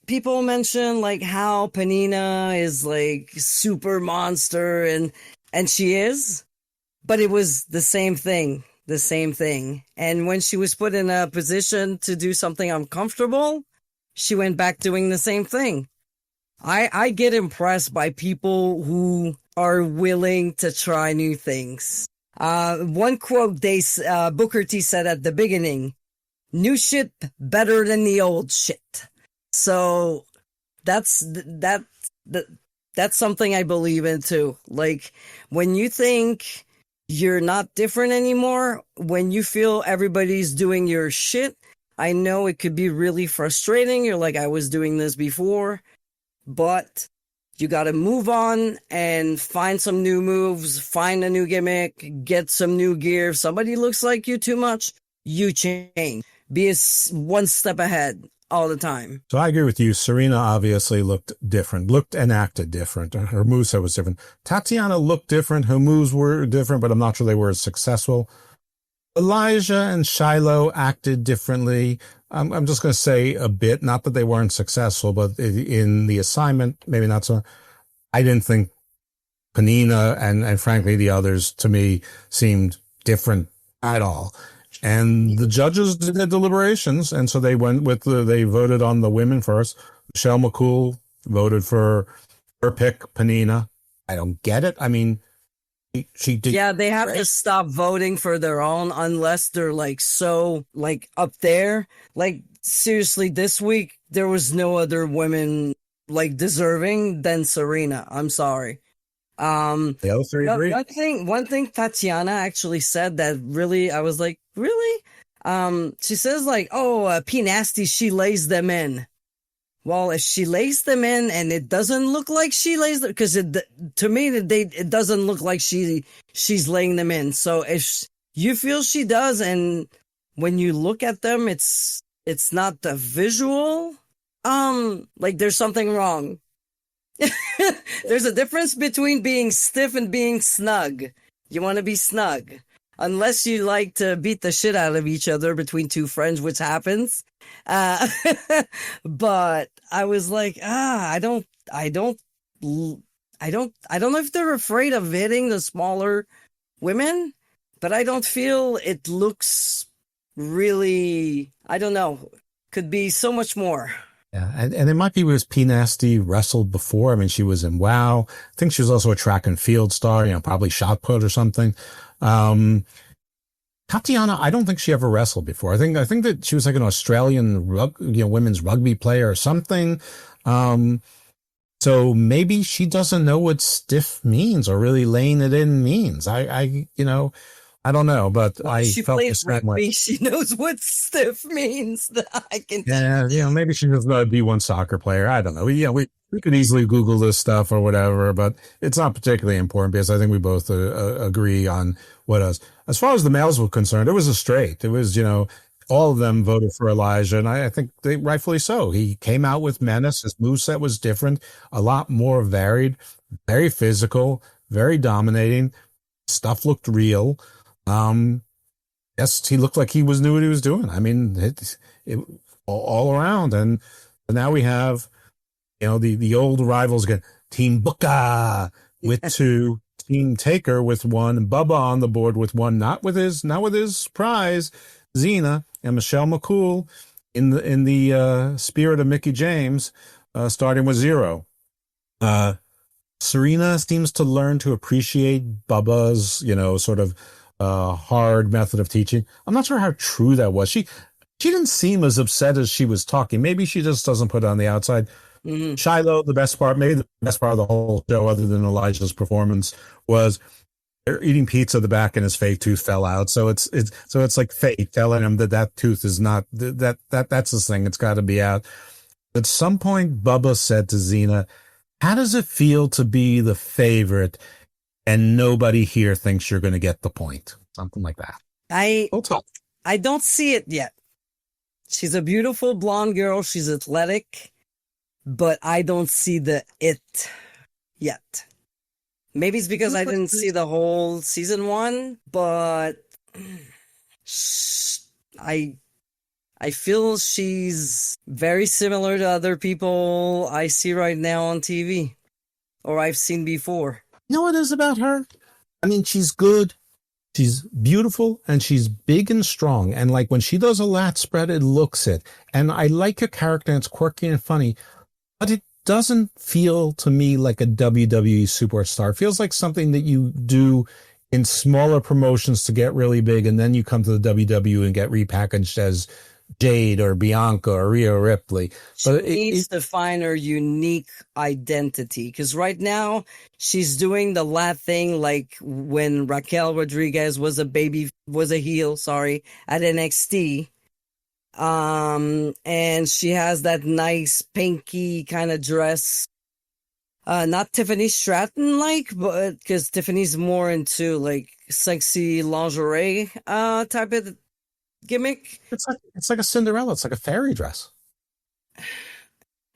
people mention like how Penina is like super monster and she is, but it was the same thing. And when she was put in a position to do something uncomfortable, she went back doing the same thing. I get impressed by people who are willing to try new things. One quote Booker T said at the beginning, new shit better than the old shit. So that's something I believe in too. Like when you think you're not different anymore, when you feel everybody's doing your shit, I know it could be really frustrating. You're like, I was doing this before, but You got to move on and find some new moves, find a new gimmick, get some new gear. If somebody looks like you too much, you change. Be one step ahead all the time. So I agree with you. Serena obviously looked different, looked and acted different. Her moveset was different. Tatiana looked different. Her moves were different, but I'm not sure they were as successful. Elijah and Shiloh acted differently. I'm just going to say a bit, not that they weren't successful, but in the assignment, maybe not so. I didn't think Panina and frankly the others, to me, seemed different at all. And the judges did their deliberations, and so they went with they voted on the women first. Michelle McCool voted for her pick, Panina. I don't get it. I mean, she did. Yeah, they have to stop voting for their own unless they're like so like up there. Like seriously, this week there was no other women like deserving than Serena. I'm sorry. The other three agree. One thing Tatiana actually said that really, I was like, really? She says like, oh, P Nasty, she lays them in. Well, if she lays them in and it doesn't look like she lays them, because to me, it doesn't look like she's laying them in. So if you feel she does, and when you look at them, it's not the visual, like there's something wrong. There's a difference between being stiff and being snug. You want to be snug. Unless you like to beat the shit out of each other between two friends, which happens. But I was like, I don't know if they're afraid of hitting the smaller women, but I don't feel it looks really, I don't know, could be so much more. Yeah, and it might be because P Nasty wrestled before. I mean, she was in WOW. I think she was also a track and field star, probably shot put or something. Tatiana, I don't think she ever wrestled before. I think that she was like an Australian women's rugby player or something. So maybe she doesn't know what stiff means or really laying it in means. I don't know, but she felt plays the same way. rugby. She knows what stiff means. I can. Yeah, maybe she was a D1 soccer player. I don't know. We could easily Google this stuff or whatever, but it's not particularly important because I think we both agree on what else. As far as the males were concerned, it was a straight. It was, all of them voted for Elijah, and I think they rightfully so. He came out with menace. His moveset was different, a lot more varied, very physical, very dominating. Stuff looked real. Yes, he looked like he knew what he was doing. I mean, it all around. And now we have, the old rivals again. Team Booker with 2, Team Taker with 1, and Bubba on the board with 1, not with his prize, Xena, and Michelle McCool in the spirit of Mickey James, starting with 0. Serena seems to learn to appreciate Bubba's, sort of hard method of teaching. I'm not sure how true that was. She didn't seem as upset as she was talking. Maybe she just doesn't put it on the outside. Mm-hmm. Shiloh, maybe the best part of the whole show, other than Elijah's performance, was they're eating pizza. The back and his fake tooth fell out. So it's like fate telling him that tooth is not that's the thing. It's got to be out. At some point, Bubba said to Xena, "How does it feel to be the favorite and nobody here thinks you're going to get the point?" Something like that. I don't see it yet. She's a beautiful blonde girl. She's athletic, but I don't see the it yet. Maybe it's because I didn't see the whole season 1, but I feel she's very similar to other people I see right now on TV or I've seen before. You know what it is about her? I mean, she's good, she's beautiful, and she's big and strong. And like when she does a lat spread, it looks it. And I like her character, and it's quirky and funny, but it doesn't feel to me like a WWE superstar. It feels like something that you do in smaller promotions to get really big, and then you come to the WWE and get repackaged as Jade or Bianca or Rhea Ripley. But she needs to find her unique identity, because right now she's doing the lat thing like when Raquel Rodriguez was a heel, at NXT. And she has that nice pinky kind of dress. not Tiffany Stratton like, but because Tiffany's more into like sexy lingerie type of gimmick. It's like a Cinderella. It's like a fairy dress.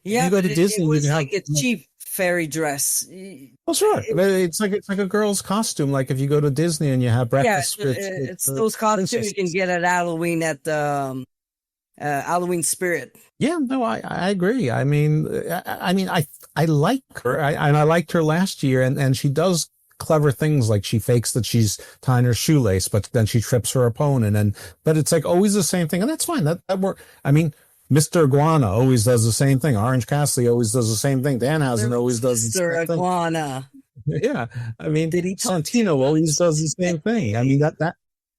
Yeah, you go but to Disney, it was you can like a cheap fairy dress. Well, sure. It's like a girl's costume. Like if you go to Disney and you have breakfast with it's those costumes you can get at Halloween at the Halloween Spirit. Yeah, no, I agree. I mean, I like her, and I liked her last year, and she does clever things like she fakes that she's tying her shoelace, but then she trips her opponent, but it's like always the same thing, and that's fine. That works. I mean, Mr. Iguana always does the same thing. Orange Cassidy always does the same thing. Danhausen always does the same thing. Mr. Iguana. Yeah, I mean, Santino always does the same thing. I mean,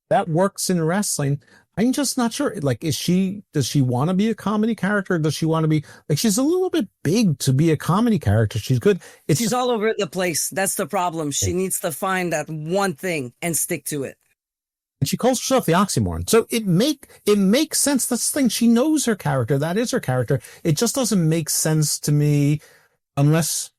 that works in wrestling. I'm just not sure. Like, does she want to be a comedy character? Does she want to be like, she's a little bit big to be a comedy character. She's good. She's all over the place. That's the problem. She needs to find that one thing and stick to it. And she calls herself the oxymoron. So it makes sense. That's the thing. She knows her character. That is her character. It just doesn't make sense to me unless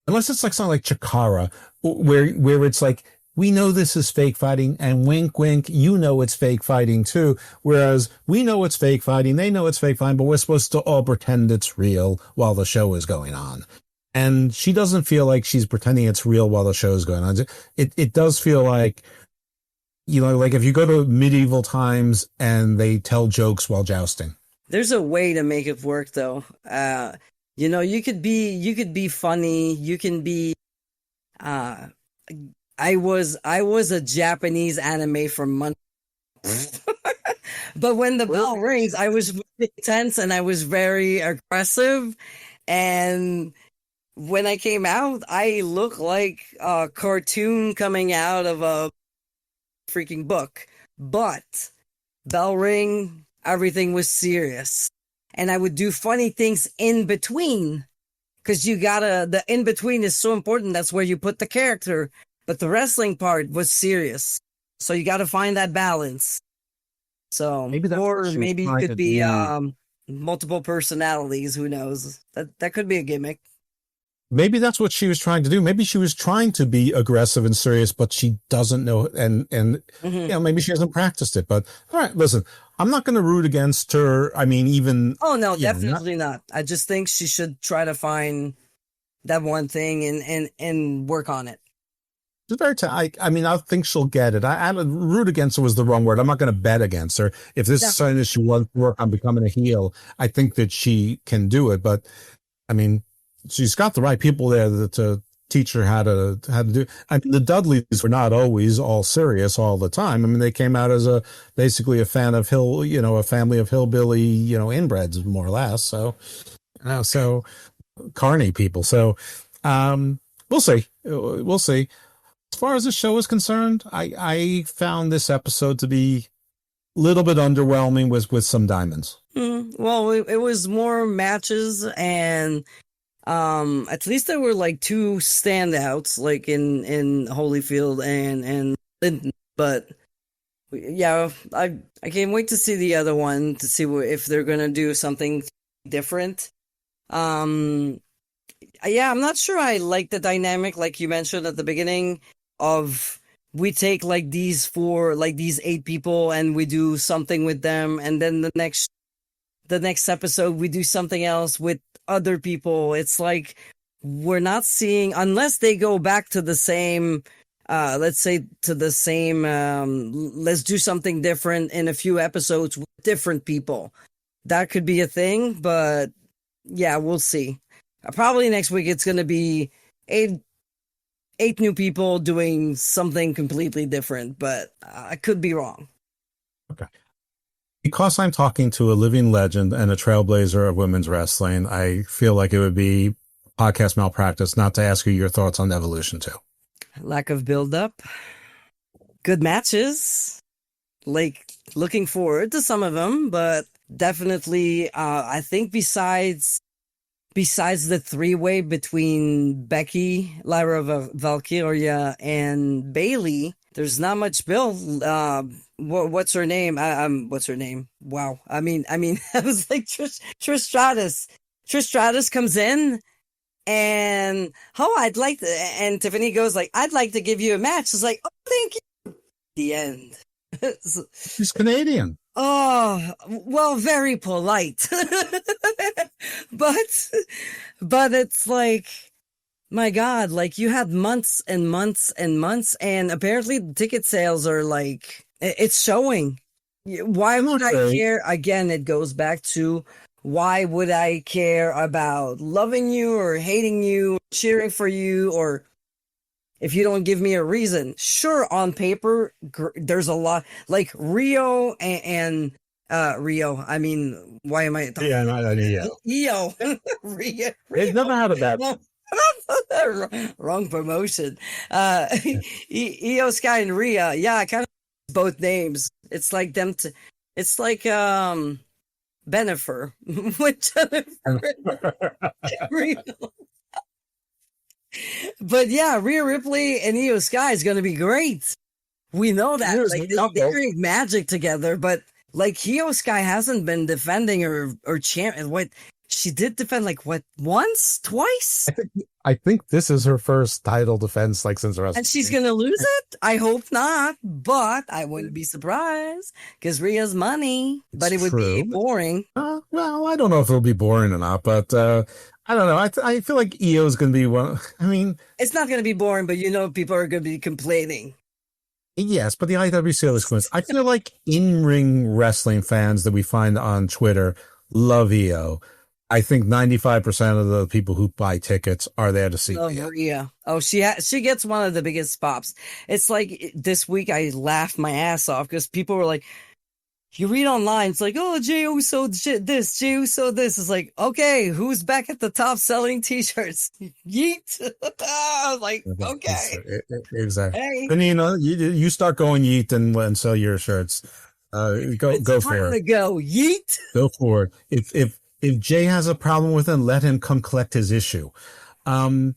it's like something like Chikara, where it's like, we know this is fake fighting, and wink, wink, you know it's fake fighting too. Whereas we know it's fake fighting, they know it's fake fighting, but we're supposed to all pretend it's real while the show is going on. And she doesn't feel like she's pretending it's real while the show is going on. It does feel like, like if you go to medieval times and they tell jokes while jousting. There's a way to make it work, though. You could be funny. You can be. I was a Japanese anime from months. But when the bell rings, I was really tense and I was very aggressive. And when I came out, I looked like a cartoon coming out of a freaking book. But bell ring, everything was serious. And I would do funny things in between. Because the in between is so important. That's where you put the character. But the wrestling part was serious. So you got to find that balance. So maybe it could be multiple personalities. Who knows? That could be a gimmick. Maybe that's what she was trying to do. Maybe she was trying to be aggressive and serious, but she doesn't know. And maybe she hasn't practiced it. But all right, listen, I'm not going to root against her. I mean, even. Oh, no, definitely not. I just think she should try to find that one thing and work on it. I mean, I think she'll get it. I root against her was the wrong word. I'm not going to bet against her. If this is something that she wants to work on becoming a heel, I think that she can do it. But I mean, she's got the right people there to teach her how to do. I mean, the Dudleys were not always all serious all the time. I mean, they came out as basically a fan of a family of hillbilly, inbreds more or less. So, so carny people. So, we'll see. We'll see. As far as the show is concerned, I found this episode to be a little bit underwhelming with some diamonds. Well, it was more matches, and at least there were like two standouts, like in Holyfield and Lippman. But yeah, I can't wait to see the other one to see if they're gonna do something different. Yeah, I'm not sure I like the dynamic, like you mentioned at the beginning, of we take like these 8 people and we do something with them, and then the next episode we do something else with other people. It's like we're not seeing, unless they go back to the same, let's do something different in a few episodes with different people. That could be a thing, but yeah, we'll see. Probably next week it's going to be 8 new people doing something completely different, but I could be wrong. Okay. Because I'm talking to a living legend and a trailblazer of women's wrestling, I feel like it would be podcast malpractice not to ask you your thoughts on Evolution 2. Lack of build-up. Good matches. Like, looking forward to some of them, but definitely, I think besides the 3-way between Becky, Lyra Valkyria, and Bailey, there's not much build. What's her name? What's her name? Wow. I mean, I was like Trish Stratus. Trish Stratus comes in And I'd like to, and Tiffany goes like, I'd like to give you a match. It's like, oh, thank you. The end. She's Canadian. Oh, well, very polite. but it's like, my God, like you had months and months and months, and apparently the ticket sales are like, it's showing. Why would I care? Again, it goes back to, why would I care about loving you or hating you, cheering for you, or if you don't give me a reason? Sure, on paper, there's a lot, like Rio and Rio. I mean, why am I talking? Yeah, I mean, Rio. Rio. They've never had a bad. Wrong promotion. Io Sky and Rhea. Yeah, I kind of both names. It's like them to. It's like Benifer with Jennifer. But yeah, Rhea Ripley and Io Sky is going to be great. We know that. Like, they create magic together, but like Io Sky hasn't been defending or champion. What she did defend, like what, once, twice? I think this is her first title defense, like since the rest. And she's going to lose it? I hope not, but I wouldn't be surprised because Rhea's money. But it would be boring. Well, I don't know if it'll be boring or not, but I don't know. I feel like Io's going to be one. I mean, it's not going to be boring, but people are going to be complaining. Yes, but the IWC is going. I feel like in-ring wrestling fans that we find on Twitter love Io. I think 95% of the people who buy tickets are there to see Rhea. Oh, she gets one of the biggest pops. It's like this week I laughed my ass off because people were like, you read online, it's like, oh, Jey Uso this, Jey Uso this. It's like, okay, who's back at the top selling t-shirts? Yeet. I was like, okay. Exactly. Hey. And you start going yeet and sell your shirts. Go for it. Go yeet. Go for it. If Jay has a problem with him, let him come collect his issue. I'm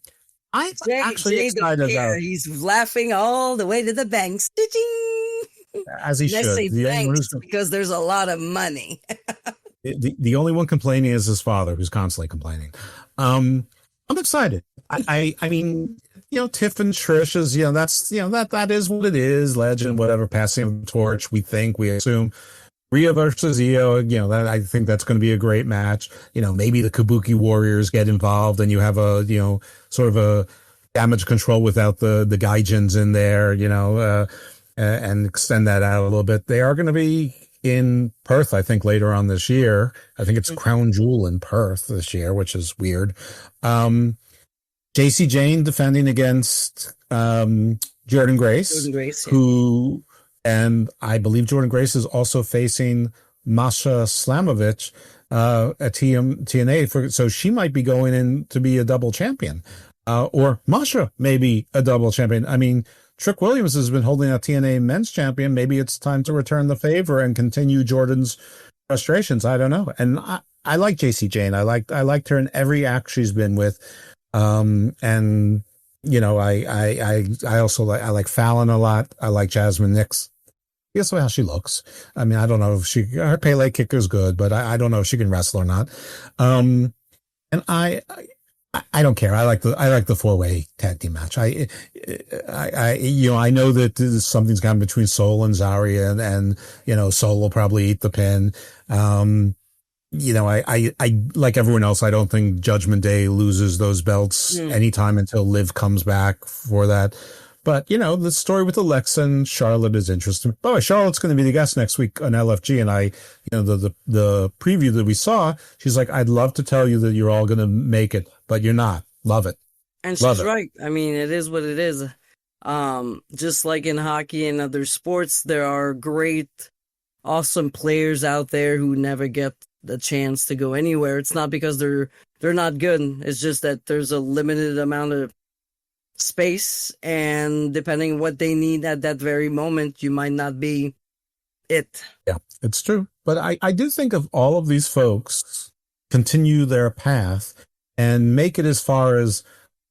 actually excited about. He's laughing all the way to the bank. As he should. Because there's a lot of money. the only one complaining is his father, who's constantly complaining. I'm excited. I mean, Tiff and Trish is, that is what it is. Legend, whatever, passing the torch. We assume. Rhea versus Io, I think that's going to be a great match. Maybe the Kabuki Warriors get involved and you have a, sort of a damage control without the Gaijins in there, and extend that out a little bit. They are going to be in Perth, I think, later on this year. I think it's Crown Jewel in Perth this year, which is weird. JC Jane defending against Jordan Grace, who... And I believe Jordan Grace is also facing Masha Slamovich at TNA. So she might be going in to be a double champion. Or Masha may be a double champion. I mean, Trick Williams has been holding a TNA men's champion. Maybe it's time to return the favor and continue Jordan's frustrations. I don't know. And I like JC Jane. I liked her in every act she's been with. And I also like Fallon a lot. I like Jasmine Nix. Guess how she looks. I mean, I don't know if her Pele kicker is good, but I don't know if she can wrestle or not. And I don't care. I like the 4-way tag team match. I know that something's gone between Soul and Zarya and Soul will probably eat the pin. I like everyone else. I don't think Judgment Day loses those belts anytime until Liv comes back for that. But, the story with Alexa and Charlotte is interesting. By the way, Charlotte's going to be the guest next week on LFG. And the preview that we saw, she's like, I'd love to tell you that you're all going to make it, but you're not. Love it. And she's right. I mean, it is what it is. Just like in hockey and other sports, there are great, awesome players out there who never get the chance to go anywhere. It's not because they're not good. It's just that there's a limited amount of space, and depending what they need at that very moment, you might not be it. Yeah, it's true. But I do think of all of these folks continue their path and make it as far as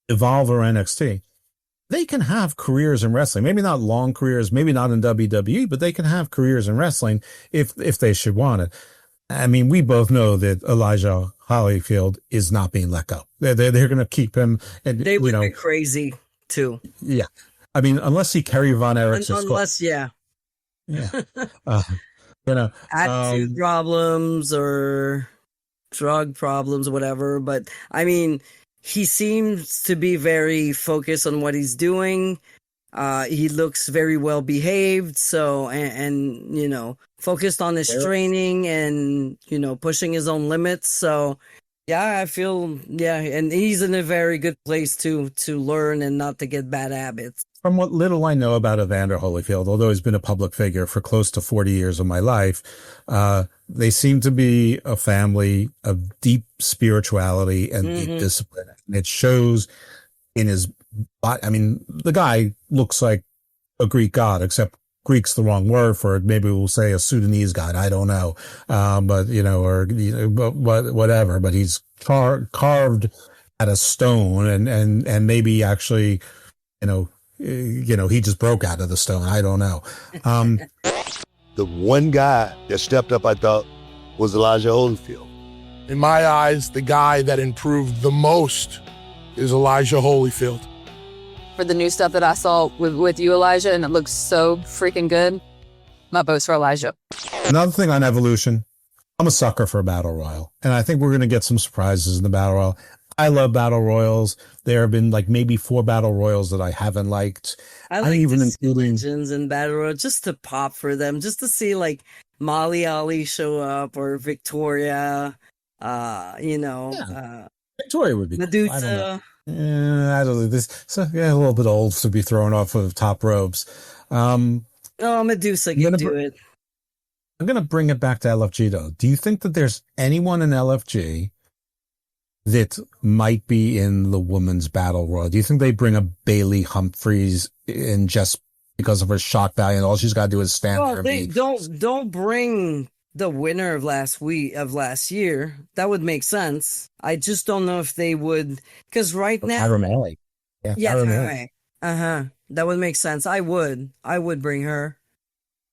Evolve or NXT. They can have careers in wrestling. Maybe not long careers, maybe not in WWE, but they can have careers in wrestling if they should want it. I mean, we both know that Elijah Holyfield is not being let go. They're going to keep him. And They would be crazy too. Yeah. I mean, unless he Kerry Von Erich's unless, yeah. Yeah. Attitude problems or drug problems or whatever. But I mean, he seems to be very focused on what he's doing. He looks very well behaved. So, and you know, focused on his training and, you know, pushing his own limits. So, yeah, I feel, and he's in a very good place to learn and not to get bad habits. From what little I know about Evander Holyfield, although he's been a public figure for close to 40 years of my life, they seem to be a family of deep spirituality and deep discipline. And it shows in his body. I mean, the guy looks like a Greek god, except Greek's the wrong word for it. Maybe we'll say a Sudanese god. I don't know. But, you know, or but whatever. But he's carved at a stone and maybe actually, he just broke out of the stone. I don't know. The one guy that stepped up, I thought, was Elijah Holyfield. In my eyes, the guy that improved the most is Elijah Holyfield. For the new stuff that I saw with you, Elijah, and it looks so freaking good, my vote's for Elijah. Another thing on Evolution, I'm a sucker for a battle royal, and I think we're going to get some surprises in the battle royal. I love battle royals. There have been like maybe 4 battle royals that I haven't liked. I like even including legends and battle royal just to pop for them, just to see like Molly Ali show up or Victoria. Victoria would be Medusa. Cool. I don't know this. So a little bit old to be thrown off of top ropes. Medusa can do it. I'm going to bring it back to LFG though. Do you think that there's anyone in LFG that might be in the women's battle royal? Do you think they bring a Bailey Humphries in just because of her shock value and all she's got to do is stand there? They don't bring the winner of last year. That would make sense. I just don't know if they would, because right now, Tyra Tyra. That would make sense. I would bring her.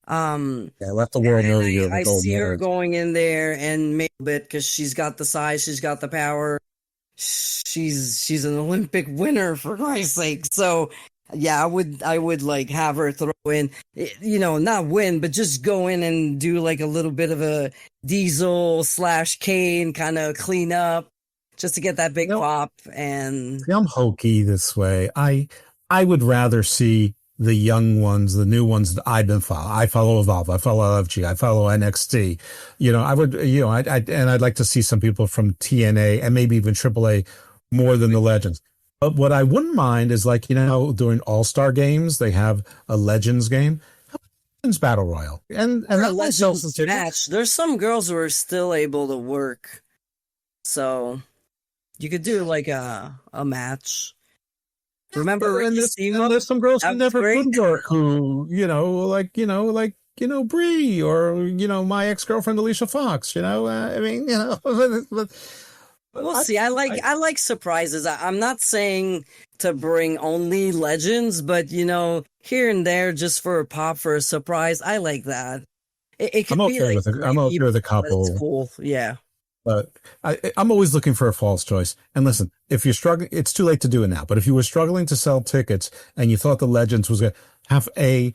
Let the world know you're I see her going in there and make a bit because she's got the size, she's got the power. She's an Olympic winner, for Christ's sake. So yeah, I would like have her throw in, not win, but just go in and do like a little bit of a Diesel / Kane kind of clean up just to get that big pop. And I'm hokey this way. I would rather see the young ones, the new ones that I've been following. I follow Evolve, I follow LFG, I follow NXT. I'd like to see some people from TNA and maybe even AAA more than the legends. But what I wouldn't mind is during All-Star games, they have a Legends game. Legends Battle Royal. And that Legends match. There's some girls who are still able to work. So you could do like a match. Remember, there's some girls who never could work, who Brie or my ex-girlfriend Alicia Fox. We'll see. I like surprises. I'm not saying to bring only legends, but here and there just for a pop, for a surprise. I like that. It could I'm okay with a couple. It's cool. Yeah. But I'm always looking for a false choice. And listen, if you're struggling, it's too late to do it now. But if you were struggling to sell tickets and you thought the Legends was going to have a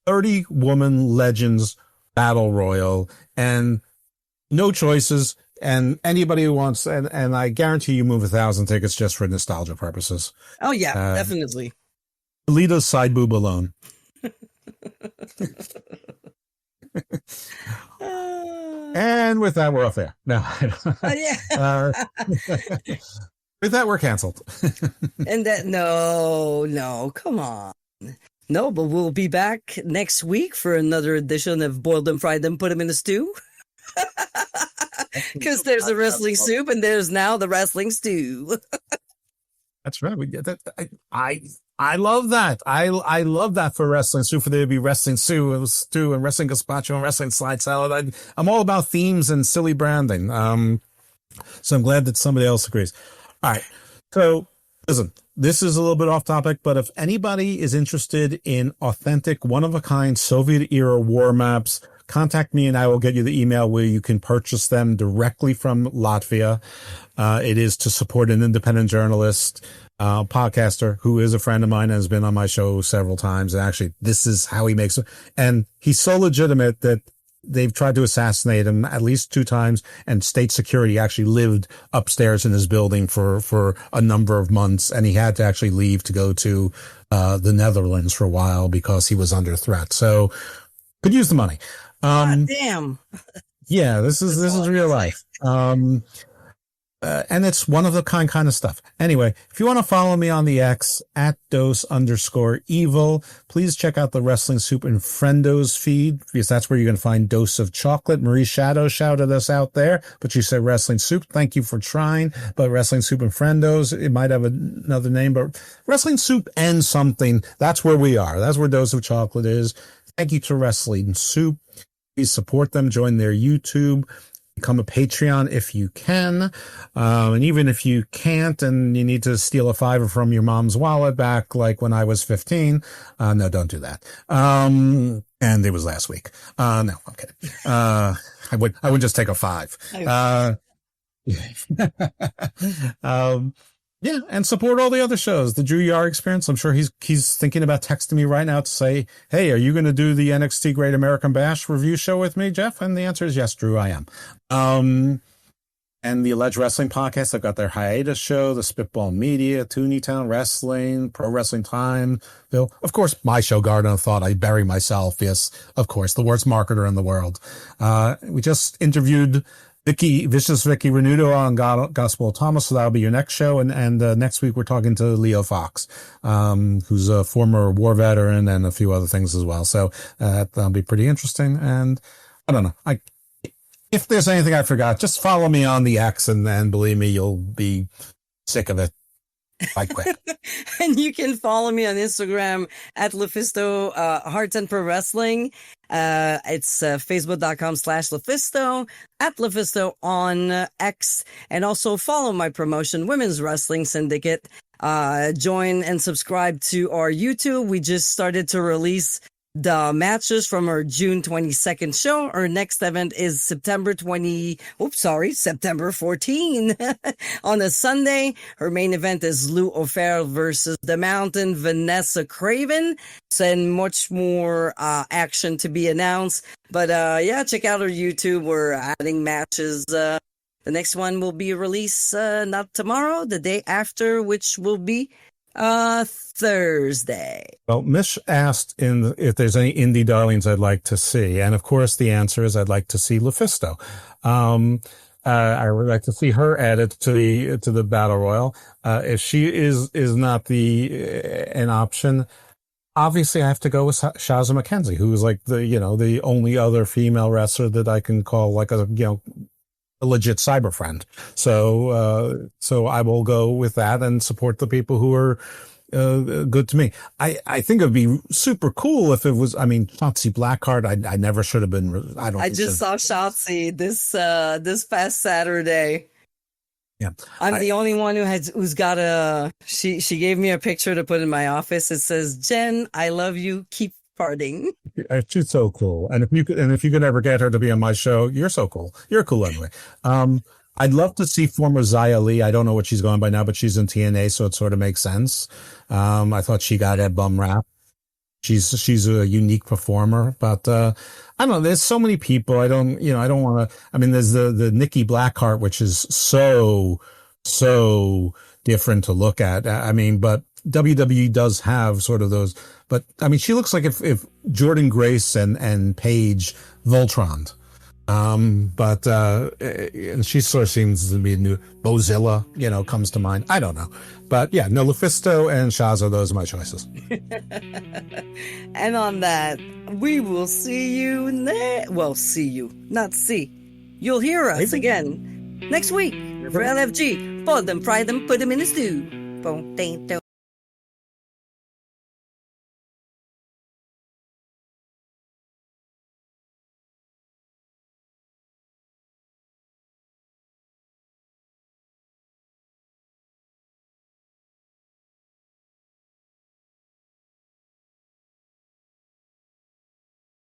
30-woman Legends battle royal and no choices, and anybody who wants, and I guarantee you move 1,000 tickets just for nostalgia purposes. Oh yeah, definitely. Alita's side boob alone. And with that, we're off there. No, with that, we're canceled. And that, no, come on. No, but we'll be back next week for another edition of Boiled Them, Fried Them, Put Them in a Stew. Because there's a wrestling soup and there's now the wrestling stew. That's right. I love that. I love that for wrestling stew. For there to be wrestling stew and wrestling gazpacho and wrestling slide salad. I'm all about themes and silly branding. So I'm glad that somebody else agrees. All right. So listen, this is a little bit off topic, but if anybody is interested in authentic, one of a kind Soviet era war maps, contact me and I will get you the email where you can purchase them directly from Latvia. It is to support an independent journalist, podcaster who is a friend of mine and has been on my show several times. And actually, this is how he makes it. And he's so legitimate that they've tried to assassinate him at least 2 times, and state security actually lived upstairs in his building for a number of months. And he had to actually leave to go to the Netherlands for a while because he was under threat. So could use the money. God damn. Yeah, this is real life. And it's one of the kind of stuff. Anyway, if you want to follow me on the X at @dose_evil, please check out the Wrestling Soup and Friendos feed, because that's where you're going to find Dose of Chocolate. Marie Shadow shouted us out there, but you said Wrestling Soup. Thank you for trying. But Wrestling Soup and Friendos, it might have another name, but Wrestling Soup and something, that's where we are. That's where Dose of Chocolate is. Thank you to Wrestling Soup. Please support them. Join their YouTube. Become a Patreon if you can. And even if you can't and you need to steal a $5 from your mom's wallet back like when I was 15, no, don't do that. And it was last week. No, I'm kidding. I would just take a $5. Yeah, and support all the other shows. The Drew Yar Experience. I'm sure he's thinking about texting me right now to say, "Hey, are you going to do the NXT Great American Bash review show with me, Jeff?" And the answer is yes, Drew, I am. And the Alleged Wrestling Podcast. I've got their hiatus show, the Spitball Media, Tooneytown Wrestling, Pro Wrestling Time. Bill, of course, my show, Garden of Thought. I bury myself. Yes, of course, the worst marketer in the world. We just interviewed Vicious Vicky Renudo on Gospel of Thomas, so that'll be your next show. And next week we're talking to Leo Fox, who's a former war veteran and a few other things as well. So that'll be pretty interesting. And I don't know. If there's anything I forgot, just follow me on the X, and then believe me, you'll be sick of it quite quick. And you can follow me on Instagram at LuFisto, Hearts and Pro Wrestling. It's facebook.com/LuFisto, at LuFisto on X, and also follow my promotion, Women's Wrestling Syndicate. Join and subscribe to our YouTube. We just started to release the matches from our June 22nd show. Our next event is September 14 on a Sunday. Her main event is Lou O'Farrell versus The Mountain, Vanessa Craven. And much more action to be announced. But yeah, check out our YouTube. We're adding matches. The next one will be released not tomorrow, the day after, which will be Thursday. Well, Mish asked if there's any indie darlings I'd like to see, and of course the answer is I'd like to see LuFisto. I would like to see her added to the Battle Royal. If she is not an option, obviously I have to go with Shazza McKenzie, who is like the only other female wrestler that I can call like a legit cyber friend. So I will go with that and support the people who are good to me. I think it'd be super cool if it was, Shotzi Blackheart. I never should have been. I just saw Shotzi this past Saturday. Yeah. I'm the only one who's got she gave me a picture to put in my office. It says, "Jen, I love you. Keep farting." She's so cool. And if you could ever get her to be on my show, you're so cool. You're cool anyway. I'd love to see former Xia Li. I don't know what she's going by now, but she's in TNA, so it sort of makes sense. I thought she got a bum rap. She's a unique performer, but I don't know. There's so many people. I don't want to. There's the Nikki Blackheart, which is so different to look at. But WWE does have sort of those. But she looks like if Jordan Grace and Paige Voltroned. But she sort of seems to be a new Bozilla, comes to mind. I don't know. But yeah, no, LuFisto and Shazza, those are my choices. And on that, we will see you You'll hear us again next week for LFG. Fold them, fry them, put them in a stew.